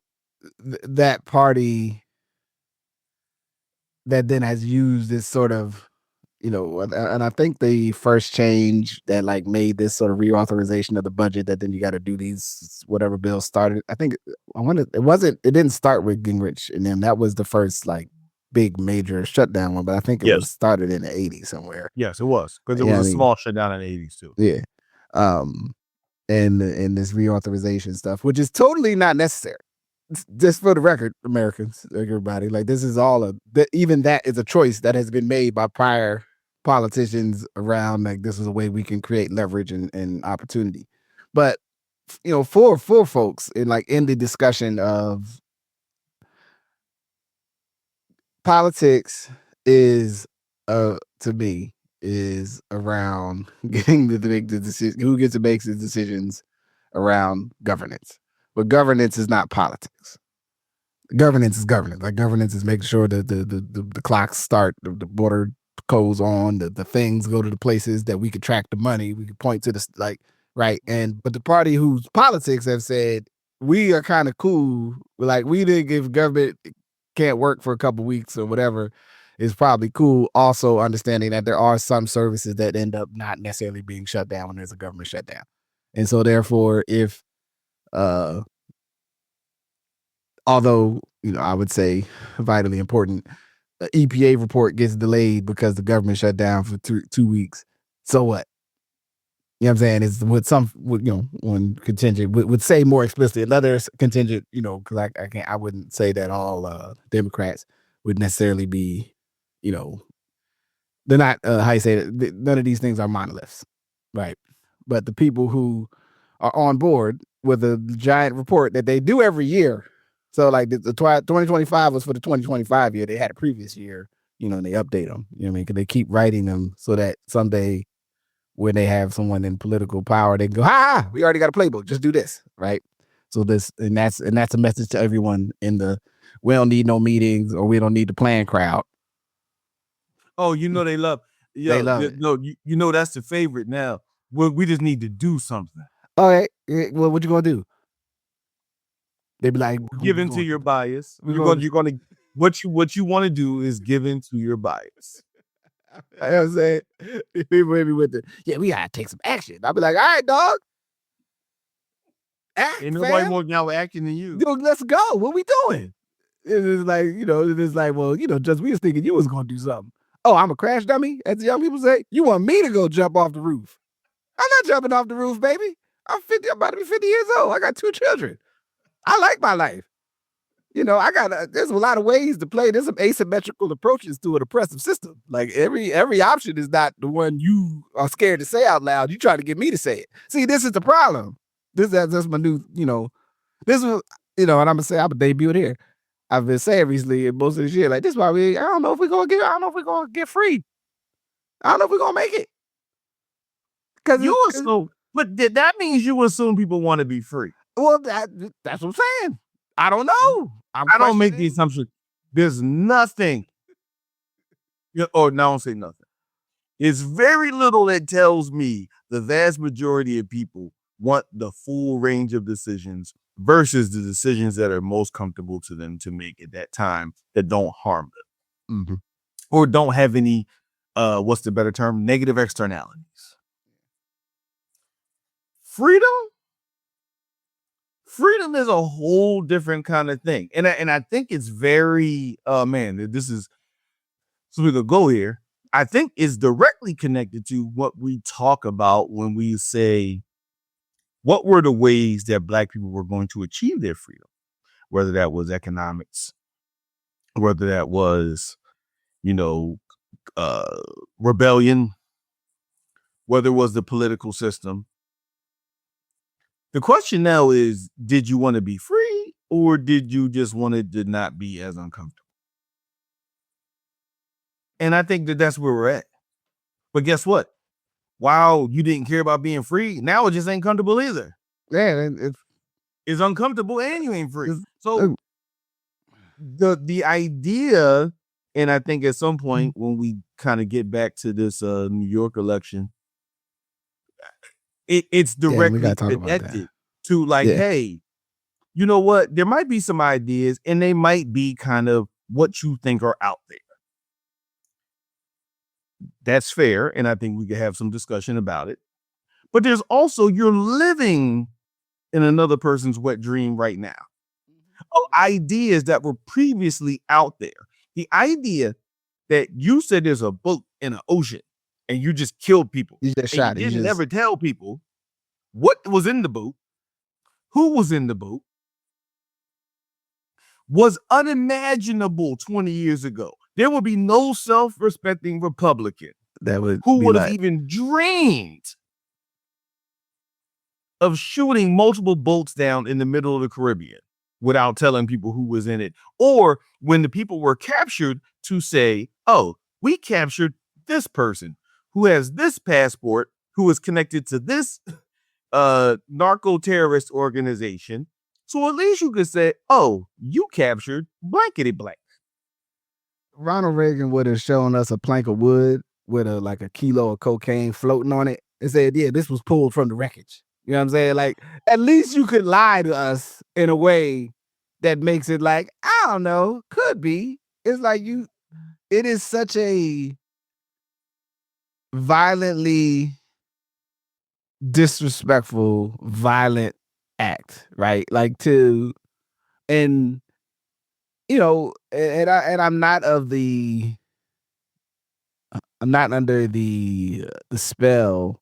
that party that then has used this sort of, you know, and I think the first change that like made this sort of reauthorization of the budget that then you got to do these whatever bills started. I think it didn't start with Gingrich and then that was the first like big major shutdown one, but I think it was started in the 80s somewhere. Yes, it was because it was a small shutdown in the 80s too. Yeah. And this reauthorization stuff, which is totally not necessary. just for the record, Americans, everybody, like this is all even that is a choice that has been made by prior politicians around. Like this is a way we can create leverage and opportunity. But for folks in the discussion of politics is to me is around getting to make the decision, who gets to make the decisions around governance. But governance is not politics. Governance is governance. Like governance is making sure that the clocks start, the border goes on, the things go to the places that we could track the money, we could point to right. But the party whose politics have said we are kind of cool, like we didn't give government can't work for a couple weeks or whatever is probably cool. Also understanding that there are some services that end up not necessarily being shut down when there's a government shutdown. And so therefore, if although, I would say vitally important, the EPA report gets delayed because the government shut down for 2 weeks. So what? You know what I'm saying? It's with one contingent would say more explicitly. Another contingent, because I wouldn't say that all Democrats would necessarily be, they're not, how you say it, none of these things are monoliths, right? But the people who are on board with a giant report that they do every year. So like the 2025 was for the 2025 year. They had a previous year, and they update them. You know what I mean? Because they keep writing them so that someday when they have someone in political power, they can go, ha, we already got a playbook. Just do this, right? So that's a message to everyone in the we don't need no meetings or we don't need the plan crowd. Oh, they love. They love it. No, that's the favorite now. We just need to do something. All right. Well, what you gonna do? They be like, give in to your bias. You're gonna what you want to do is give in to your bias. You know what I'm saying? People hit me with we gotta take some action. I'll be like, all right, dog. Act, ain't nobody more now acting than you. Dude, let's go. What we doing? It's like, well, just we was thinking you was gonna do something. Oh, I'm a crash dummy, as the young people say. You want me to go jump off the roof? I'm not jumping off the roof, baby. I'm about to be 50 years old. I got 2 children. I like my life. There's a lot of ways to play. There's some asymmetrical approaches to an oppressive system. Like every option is not the one you are scared to say out loud. You try to get me to say it. See, this is the problem. That's my new, this was, and I'm gonna say I'm gonna debut it here. I've been saying recently in most of this year, like this is why I don't know if we're gonna get free. I don't know if we're gonna make it. But that means you assume people want to be free. Well, that's what I'm saying. I don't know. I don't make the assumption. There's nothing. No, I don't say nothing. It's very little that tells me the vast majority of people want the full range of decisions versus the decisions that are most comfortable to them to make at that time that don't harm them. Mm-hmm. Or don't have any, what's the better term? Negative externalities. Freedom is a whole different kind of thing. And I think it's very, this is, so we could go here. I think it's directly connected to what we talk about when we say, what were the ways that Black people were going to achieve their freedom? Whether that was economics, whether that was, rebellion, whether it was the political system. The question now is, did you want to be free or did you just want it to not be as uncomfortable? And I think that's where we're at. But guess what? While you didn't care about being free, now it just ain't comfortable either. Yeah, it's uncomfortable and you ain't free. So the idea, and I think at some point when we kind of get back to this New York election, it's directly connected to hey, you know what? There might be some ideas and they might be kind of what you think are out there. That's fair. And I think we could have some discussion about it. But there's also, you're living in another person's wet dream right now. Oh, ideas that were previously out there. The idea that you said there's a boat in an ocean and you just killed people. You just shot it. You didn't ever tell people what was in the boat, who was in the boat, was unimaginable 20 years ago. There would be no self-respecting Republican who would have even dreamed of shooting multiple boats down in the middle of the Caribbean without telling people who was in it. Or when the people were captured, to say, oh, we captured this person who has this passport, who is connected to this narco-terrorist organization. So at least you could say, oh, you captured blankety blank. Ronald Reagan would have shown us a plank of wood with a kilo of cocaine floating on it and said, yeah, this was pulled from the wreckage. You know what I'm saying? Like, at least you could lie to us in a way that makes it like, I don't know, could be. It's like it is such a violently disrespectful, violent act, right? Like and I'm not under the spell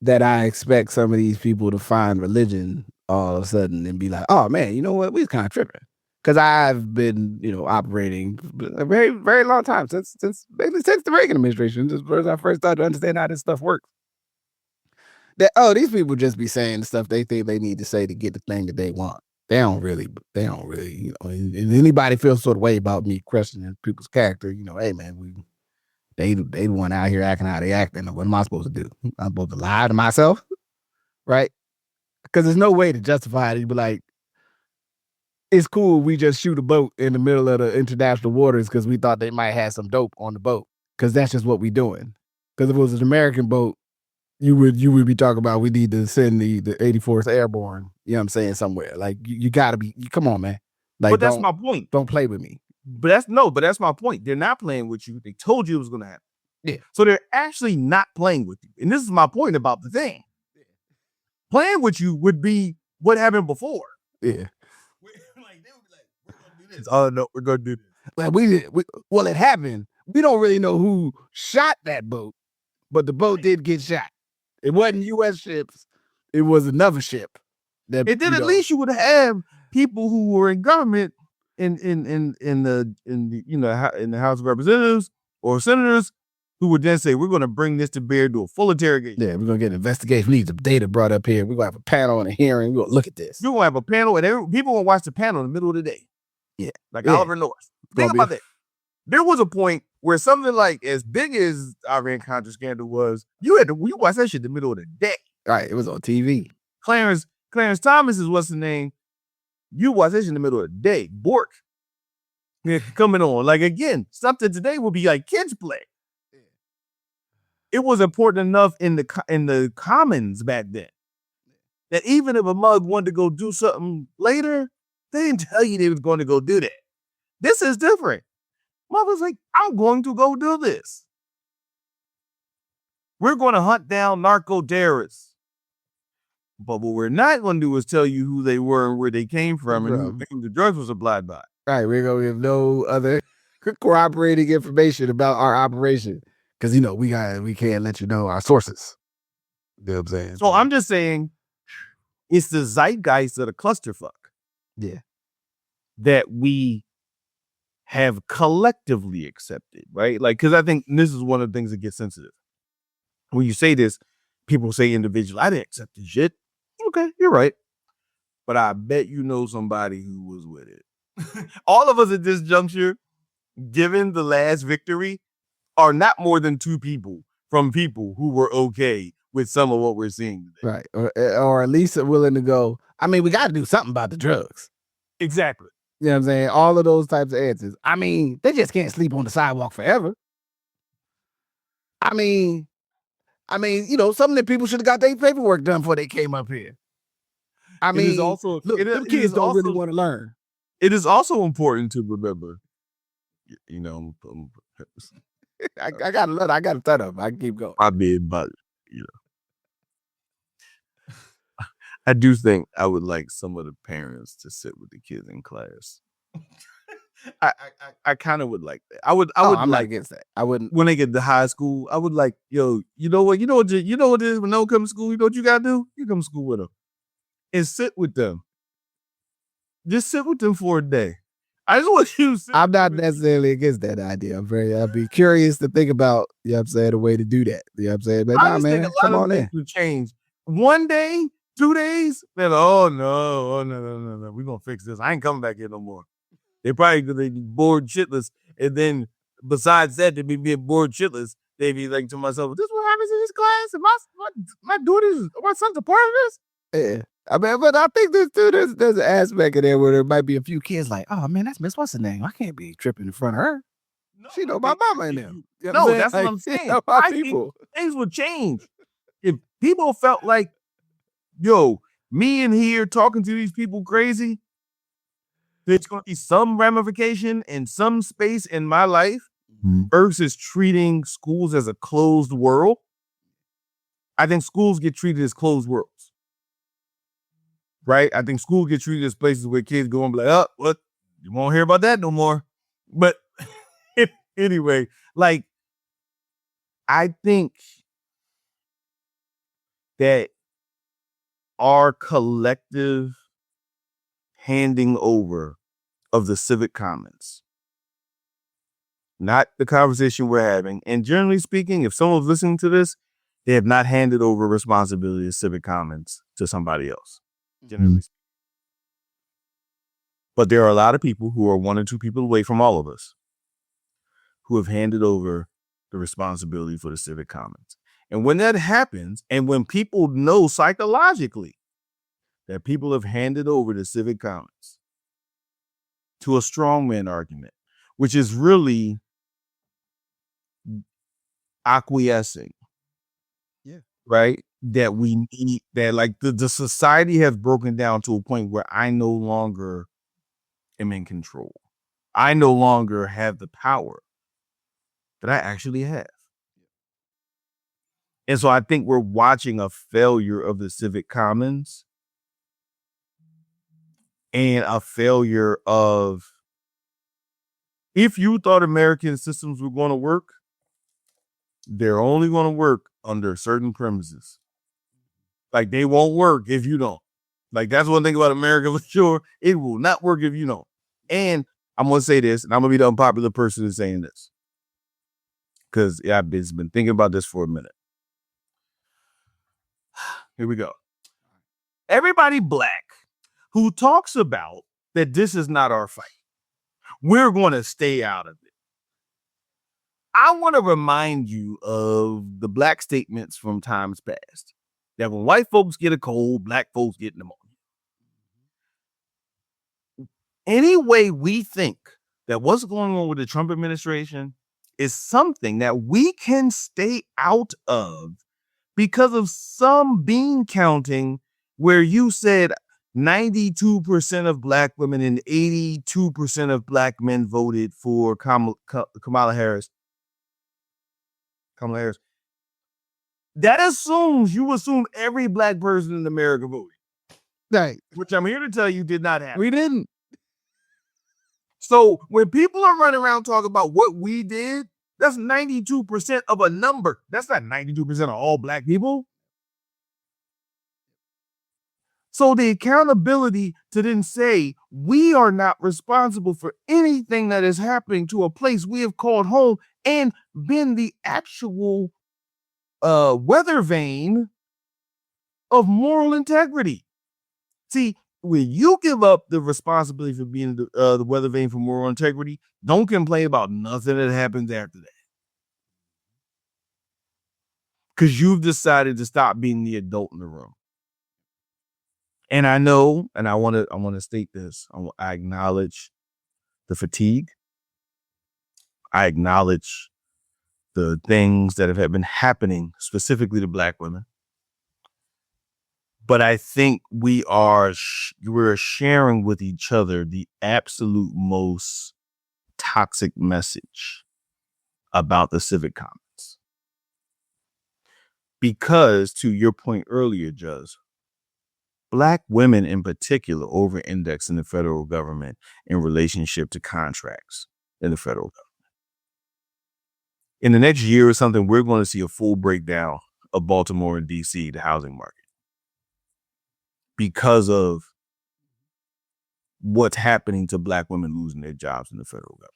that I expect some of these people to find religion all of a sudden and be like, oh man, you know what? We was kind of tripping. Because I've been, operating a very, very long time since the Reagan administration. Just when I first started to understand how this stuff works. That these people just be saying the stuff they think they need to say to get the thing that they want. They don't really, and anybody feels sort of way about me questioning people's character, hey man, they the one out here acting how they acting. What am I supposed to do? I'm supposed to lie to myself, right? Because there's no way to justify it. You'd be like, it's cool, we just shoot a boat in the middle of the international waters because we thought they might have some dope on the boat. Because that's just what we doing. Because if it was an American boat, you would be talking about we need to send the 84th Airborne, you know what I'm saying, somewhere. Like, you got to be, come on, man. Like, but that's my point. Don't play with me. But that's my point. They're not playing with you. They told you it was going to happen. Yeah. So they're actually not playing with you. And this is my point about the thing. Yeah. Playing with you would be what happened before. Yeah. They would be like, we're going to do this. Oh, no, we're going to do this. Well, it happened. We don't really know who shot that boat, but the boat did get shot. It wasn't U.S. ships. It was another ship. And then at least you would have people who were in government in the House of Representatives or senators who would then say, we're going to bring this to bear to a full interrogation. Yeah, we're going to get an investigation. We need the data brought up here. We're going to have a panel and a hearing. We're going to look at this. We're going to have a panel and people will watch the panel in the middle of the day. Yeah. Like Oliver North. Think about that. There was a point where something like as big as Iran-Contra scandal was, you watch that shit in the middle of the day. Right. It was on TV. Clarence Thomas is what's the name. You watch this in the middle of the day. Bork coming on. Like, again, something today would be like kids play. It was important enough in the commons back then that even if a mug wanted to go do something later, they didn't tell you they was going to go do that. This is different. Mother's like, I'm going to go do this. We're going to hunt down narco terrorists. But what we're not going to do is tell you who they were and where they came from and who the drugs were supplied by. Right. We're going to give no other corroborating information about our operation. Because, we can't let you know our sources. You know what I'm saying? So I'm just saying it's the zeitgeist of the clusterfuck. Yeah. That we have collectively accepted, right? Like, because I think this is one of the things that gets sensitive. When you say this, people say individual, I didn't accept this shit. Okay, you're right. But I bet you know somebody who was with it. All of us at this juncture, given the last victory, are not more than two people from people who were okay with some of what we're seeing today. Right. Or at least willing to go, I mean, we got to do something about the drugs. Exactly. You know what I'm saying? All of those types of answers. I mean, they just can't sleep on the sidewalk forever. I mean, some of the people should have got their paperwork done before they came up here. I mean, them kids don't really want to learn. It is also important to remember, I got to shut up. I can keep going. I mean, but I do think I would like some of the parents to sit with the kids in class. I kind of would like that. I would. I'm not against that. I wouldn't. When they get to high school, I would like, you know what it is when they don't come to school. You know what you gotta do? You come to school with them and sit with them Just sit with them for a day. I just want you to sit I'm not with them. necessarily against that idea. I'd be curious to think about, you know what I'm saying, a way to do that. You know what I'm saying? But I nah, just think man, a lot come of on in. things would change. 1 day, 2 days, they're like, oh no. We're gonna fix this. I ain't coming back here no more. They probably gonna be bored shitless. And then besides that, they be being bored shitless. They be like to myself, this what happens in this class? And my daughter's, my son's a part of this? Yeah. I mean, but I think there's an aspect of there where there might be a few kids like, oh man, that's Miss What's her name? I can't be tripping in front of her. No, She know my mama in them. You know no, what I'm that's saying? what I'm Like, she saying. know my I people. think things would change. If people felt like, yo, me in here talking to these people crazy, there's going to be some ramification in some space in my life versus treating schools as a closed world. I think schools get treated as closed worlds. Right? I think schools get treated as places where kids go and be like, oh, what? You won't hear about that no more. But anyway, like, I think that our collective handing over of the civic commons, not the conversation we're having, and generally speaking, if someone's listening to this, they have not handed over responsibility of civic commons to somebody else, generally speaking. But there are a lot of people who are 1 or 2 people away from all of us who have handed over the responsibility for the civic commons. And when that happens, and when people know psychologically that people have handed over the civic commons to a strongman argument, which is really acquiescing. Yeah. Right? That we need, that like the society has broken down to a point where I no longer am in control. I no longer have the power that I actually have. And so I think we're watching a failure of the civic commons and a failure of, if you thought American systems were going to work, they're only going to work under certain premises. Like, they won't work if you don't. Like, that's one thing about America for sure. It will not work if you don't. And I'm going to say this, and I'm going to be the unpopular person in saying this, because I've been thinking about this for a minute. Here we go. Everybody black who talks about that this is not our fight, we're going to stay out of it. I want to remind you of the black statements from times past, that when white folks get a cold, black folks get pneumonia. Any way we think that what's going on with the Trump administration is something that we can stay out of because of some bean counting where you said 92% of black women and 82% of black men voted for Kamala Harris. That assumes you assume every black person in America voted. Right. Which I'm here to tell you did not happen. We didn't. So when people are running around talking about what we did, that's 92% of a number. That's not 92% of all black people. So the accountability to then say we are not responsible for anything that is happening to a place we have called home and been the actual weather vane of moral integrity. See, when you give up the responsibility for being the weather vane for moral integrity, don't complain about nothing that happens after that. Because you've decided to stop being the adult in the room. And I know, and I want to state this. I acknowledge the fatigue. I acknowledge the things that have been happening specifically to black women. But I think we're sharing with each other the absolute most toxic message about the civic commons. Because, to your point earlier, Juz, black women in particular over-index in the federal government in relationship to contracts in the federal government. In the next year or something, we're going to see a full breakdown of Baltimore and DC, the housing market, because of what's happening to Black women losing their jobs in the federal government.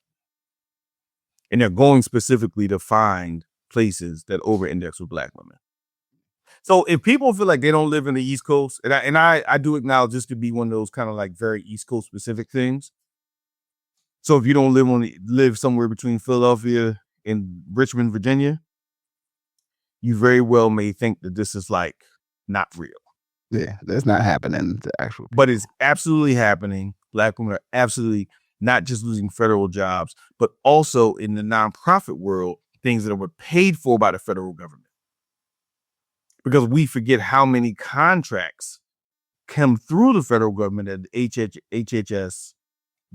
And they're going specifically to find places that over-index with Black women. So if people feel like they don't live in the East Coast, and I do acknowledge this to be one of those kind of like very East Coast specific things. So if you don't live somewhere between Philadelphia and Richmond, Virginia, you very well may think that this is like not real. Yeah, that's not happening to actual people. But it's absolutely happening. Black women are absolutely not just losing federal jobs, but also in the nonprofit world, things that were paid for by the federal government. Because we forget how many contracts come through the federal government that HHS,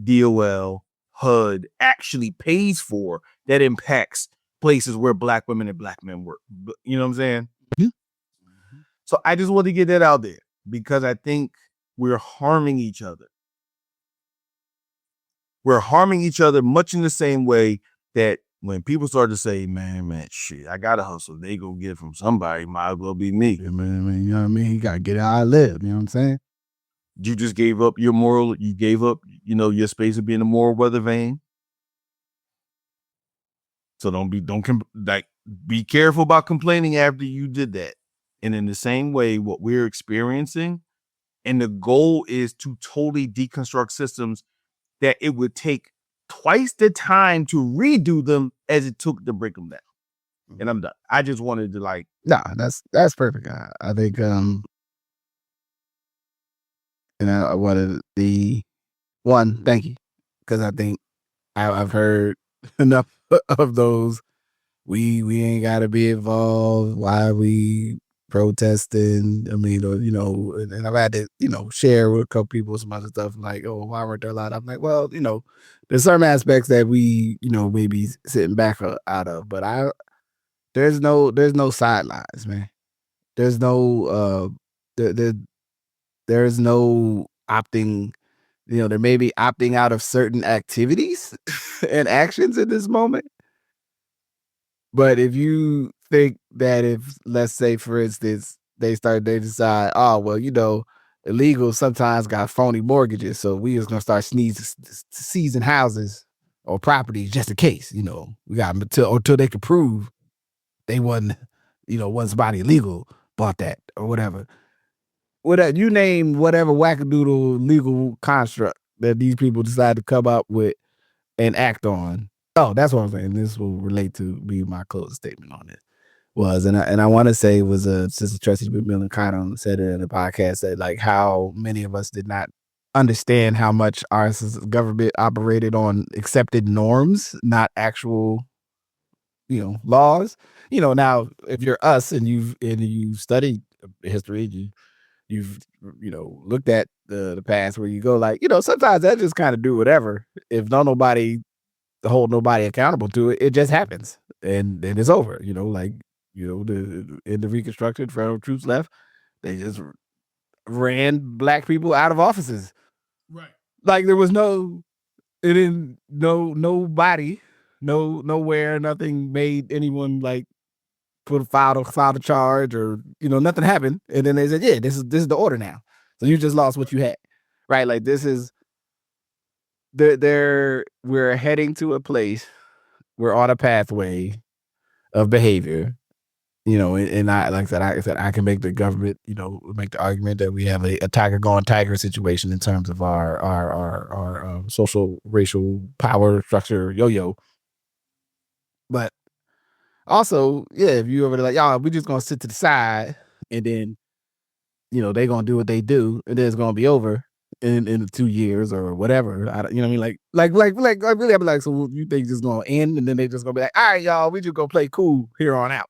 DOL, HUD actually pays for that impacts places where Black women and Black men work. You know what I'm saying? Mm-hmm. So I just want to get that out there because I think we're harming each other. We're harming each other much in the same way that when people start to say, man, shit, I gotta hustle. They go get it from somebody. Might as well be me. Yeah, man, you know what I mean? You gotta get it how I live. You know what I'm saying? You just gave up your moral. You gave up, your space of being a moral weather vane. So be careful about complaining after you did that. And in the same way, what we're experiencing, and the goal is to totally deconstruct systems that it would take twice the time to redo them as it took to break them down. And I'm done. I just wanted to that's perfect. I think I wanted thank you, because I think I've heard enough of those. We ain't gotta be involved. Why are we protesting? I mean, and I've had to, share with a couple people some other stuff like, oh, why weren't there a lot? I'm like, well, there's certain aspects that we, maybe sitting back out of, but there's no sidelines, man. There's no there's no opting. There may be opting out of certain activities and actions in this moment. But if you think that let's say, for instance, they decide, oh, well, illegal sometimes got phony mortgages, so we just gonna start seizing houses or properties just in case, we got them until they could prove they wasn't somebody illegal bought that or whatever. You name whatever wackadoodle legal construct that these people decide to come up with and act on. Oh, that's what I'm saying. This will relate to be my closing statement on it. And I want to say it was Sister Tracy McMillan kind of said it in a podcast that like how many of us did not understand how much our government operated on accepted norms, not actual, laws. Now if you're us and you've studied history, you've looked at the past where you go like, sometimes that just kind of do whatever. If nobody hold nobody accountable to it, it just happens and it's over. In the Reconstruction, federal troops left, they just ran Black people out of offices. Right. Like there was nobody, nowhere, nothing made anyone like filed a charge or nothing happened. And then they said, yeah, this is the order now. So you just lost what you had. Right? Like this is we're heading to a place, we're on a pathway of behavior, and I said I can make the government, make the argument that we have a tiger going tiger situation in terms of our social racial power structure yo-yo. But also, yeah, if you ever like, y'all, we just gonna sit to the side and then they gonna do what they do and then it's gonna be over in 2 years or whatever. What I mean? Like really, I'd be like, so you think it's gonna end and then they just gonna be like, all right, y'all, we just gonna play cool here on out?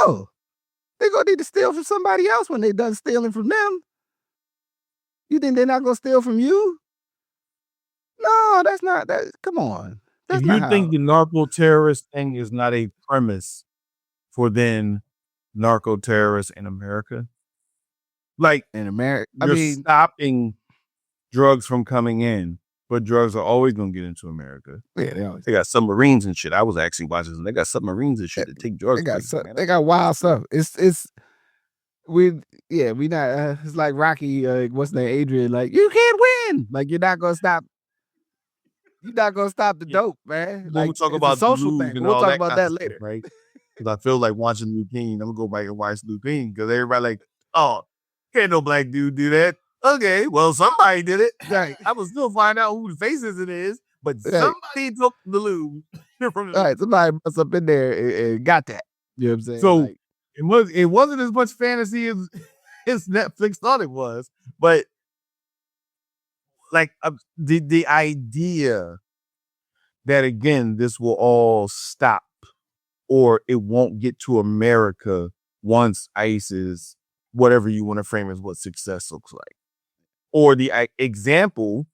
No, they gonna need to steal from somebody else when they done stealing from them. You think they're not gonna steal from you? No, that's not that. Come on. If you think the narco-terrorist thing is not a premise for then narco-terrorists in America, like in America, you're stopping drugs from coming in, but drugs are always going to get into America. Yeah, they got submarines and shit. I was actually watching this. They got submarines and shit that take drugs. They got wild stuff. It's we not. It's like Rocky. What's the name? Adrian. Like you can't win. Like you're not gonna stop. You're not gonna stop the dope, man. When Like we talk it's about a social Luke thing. and We'll all talk that about kind that of stuff, later. right? Because I feel like watching Luke King. I'm gonna go back and watch Luke King because everybody like, oh, can't no black dude do that. Okay, well somebody did it. Right. I will still find out who the faces it is, but Right. somebody took the lube from the All right, somebody must up in there and got that. You know what I'm saying? So like, it wasn't as much fantasy as Netflix thought it was, but like the idea that again this will all stop or it won't get to America once ICE is whatever you want to frame as what success looks like, or the example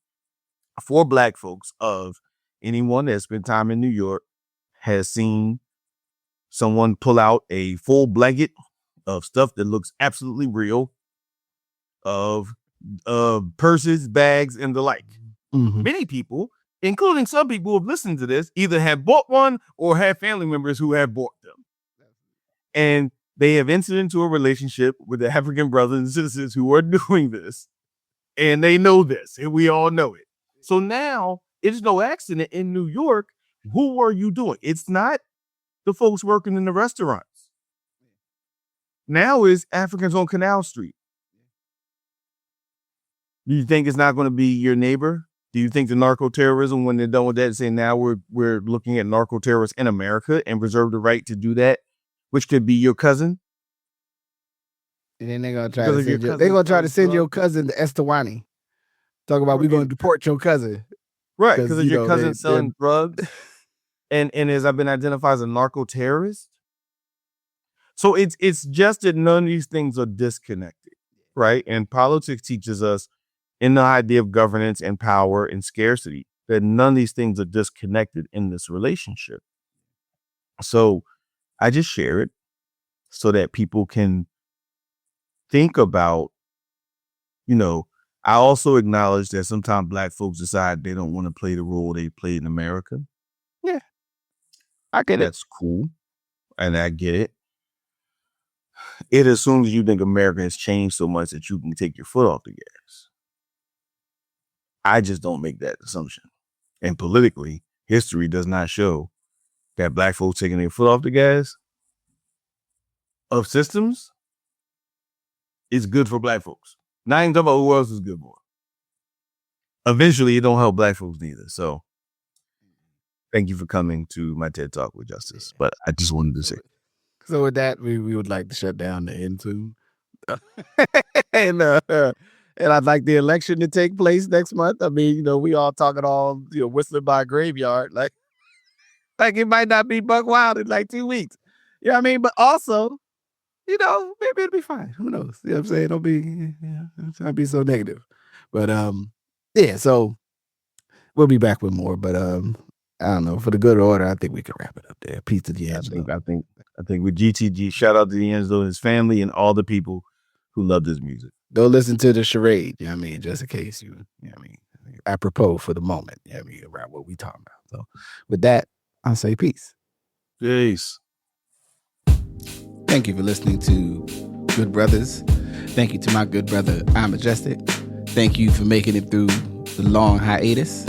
for Black folks of anyone that spent time in New York has seen someone pull out a full blanket of stuff that looks absolutely real, of purses, bags, and the like. Many people, including some people who have listened to this, either have bought one or have family members who have bought them. And they have entered into a relationship with the African brothers and sisters who are doing this. And they know this, and we all know it. So now it's no accident in New York. Who are you doing? It's not the folks working in the restaurants. Now it's Africans on Canal Street. Do you think it's not going to be your neighbor? Do you think the narco-terrorism, when they're done with that, say now we're looking at narco-terrorists in America and reserve the right to do that, which could be your cousin? And then they're gonna try to send your cousin to Eswatini. Talk about we're gonna deport your cousin. Right, because of your cousin selling drugs and has been identified as a narco-terrorist. So it's just that none of these things are disconnected, right? And politics teaches us in the idea of governance and power and scarcity that none of these things are disconnected in this relationship. So I just share it so that people can think about, I also acknowledge that sometimes Black folks decide they don't want to play the role they played in America. Yeah, I get it. That's cool. And I get it. It assumes you think America has changed so much that you can take your foot off the gas. I just don't make that assumption. And politically, history does not show that Black folks taking their foot off the gas of systems is good for Black folks. Not even talking about who else is good for. Eventually, it don't help Black folks neither. So thank you for coming to my TED Talk with Justice. But I just wanted to say. So with that, we would like to shut down the end tune. And I'd like the election to take place next month. I mean, we all talking all, whistling by a graveyard. Like it might not be buck wild in like 2 weeks. You know what I mean? But also, maybe it'll be fine. Who knows? You know what I'm saying? Don't be so negative. But yeah, so we'll be back with more. But I don't know. For the good order, I think we can wrap it up there. Peace to D'Angelo. I think with GTG, shout out to D'Angelo and his family and all the people who love this music. Go listen to the charade, you know what I mean? Just in case apropos for the moment, you know what I mean, around what we talking about. So with that, I'll say peace. Peace. Thank you for listening to Good Brothers. Thank you to my good brother, I'm Majestic. Thank you for making it through the long hiatus.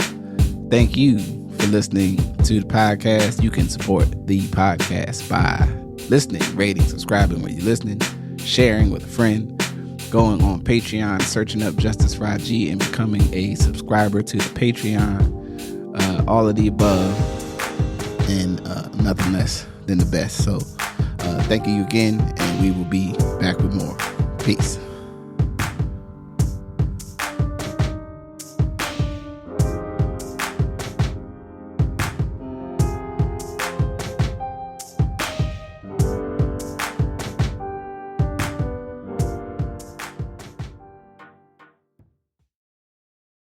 Thank you for listening to the podcast. You can support the podcast by listening, rating, subscribing when you're listening, sharing with a friend, going on Patreon, searching up Justice Rajee and becoming a subscriber to the Patreon. All of the above and nothing less than the best. So thank you again, and we will be back with more. Peace.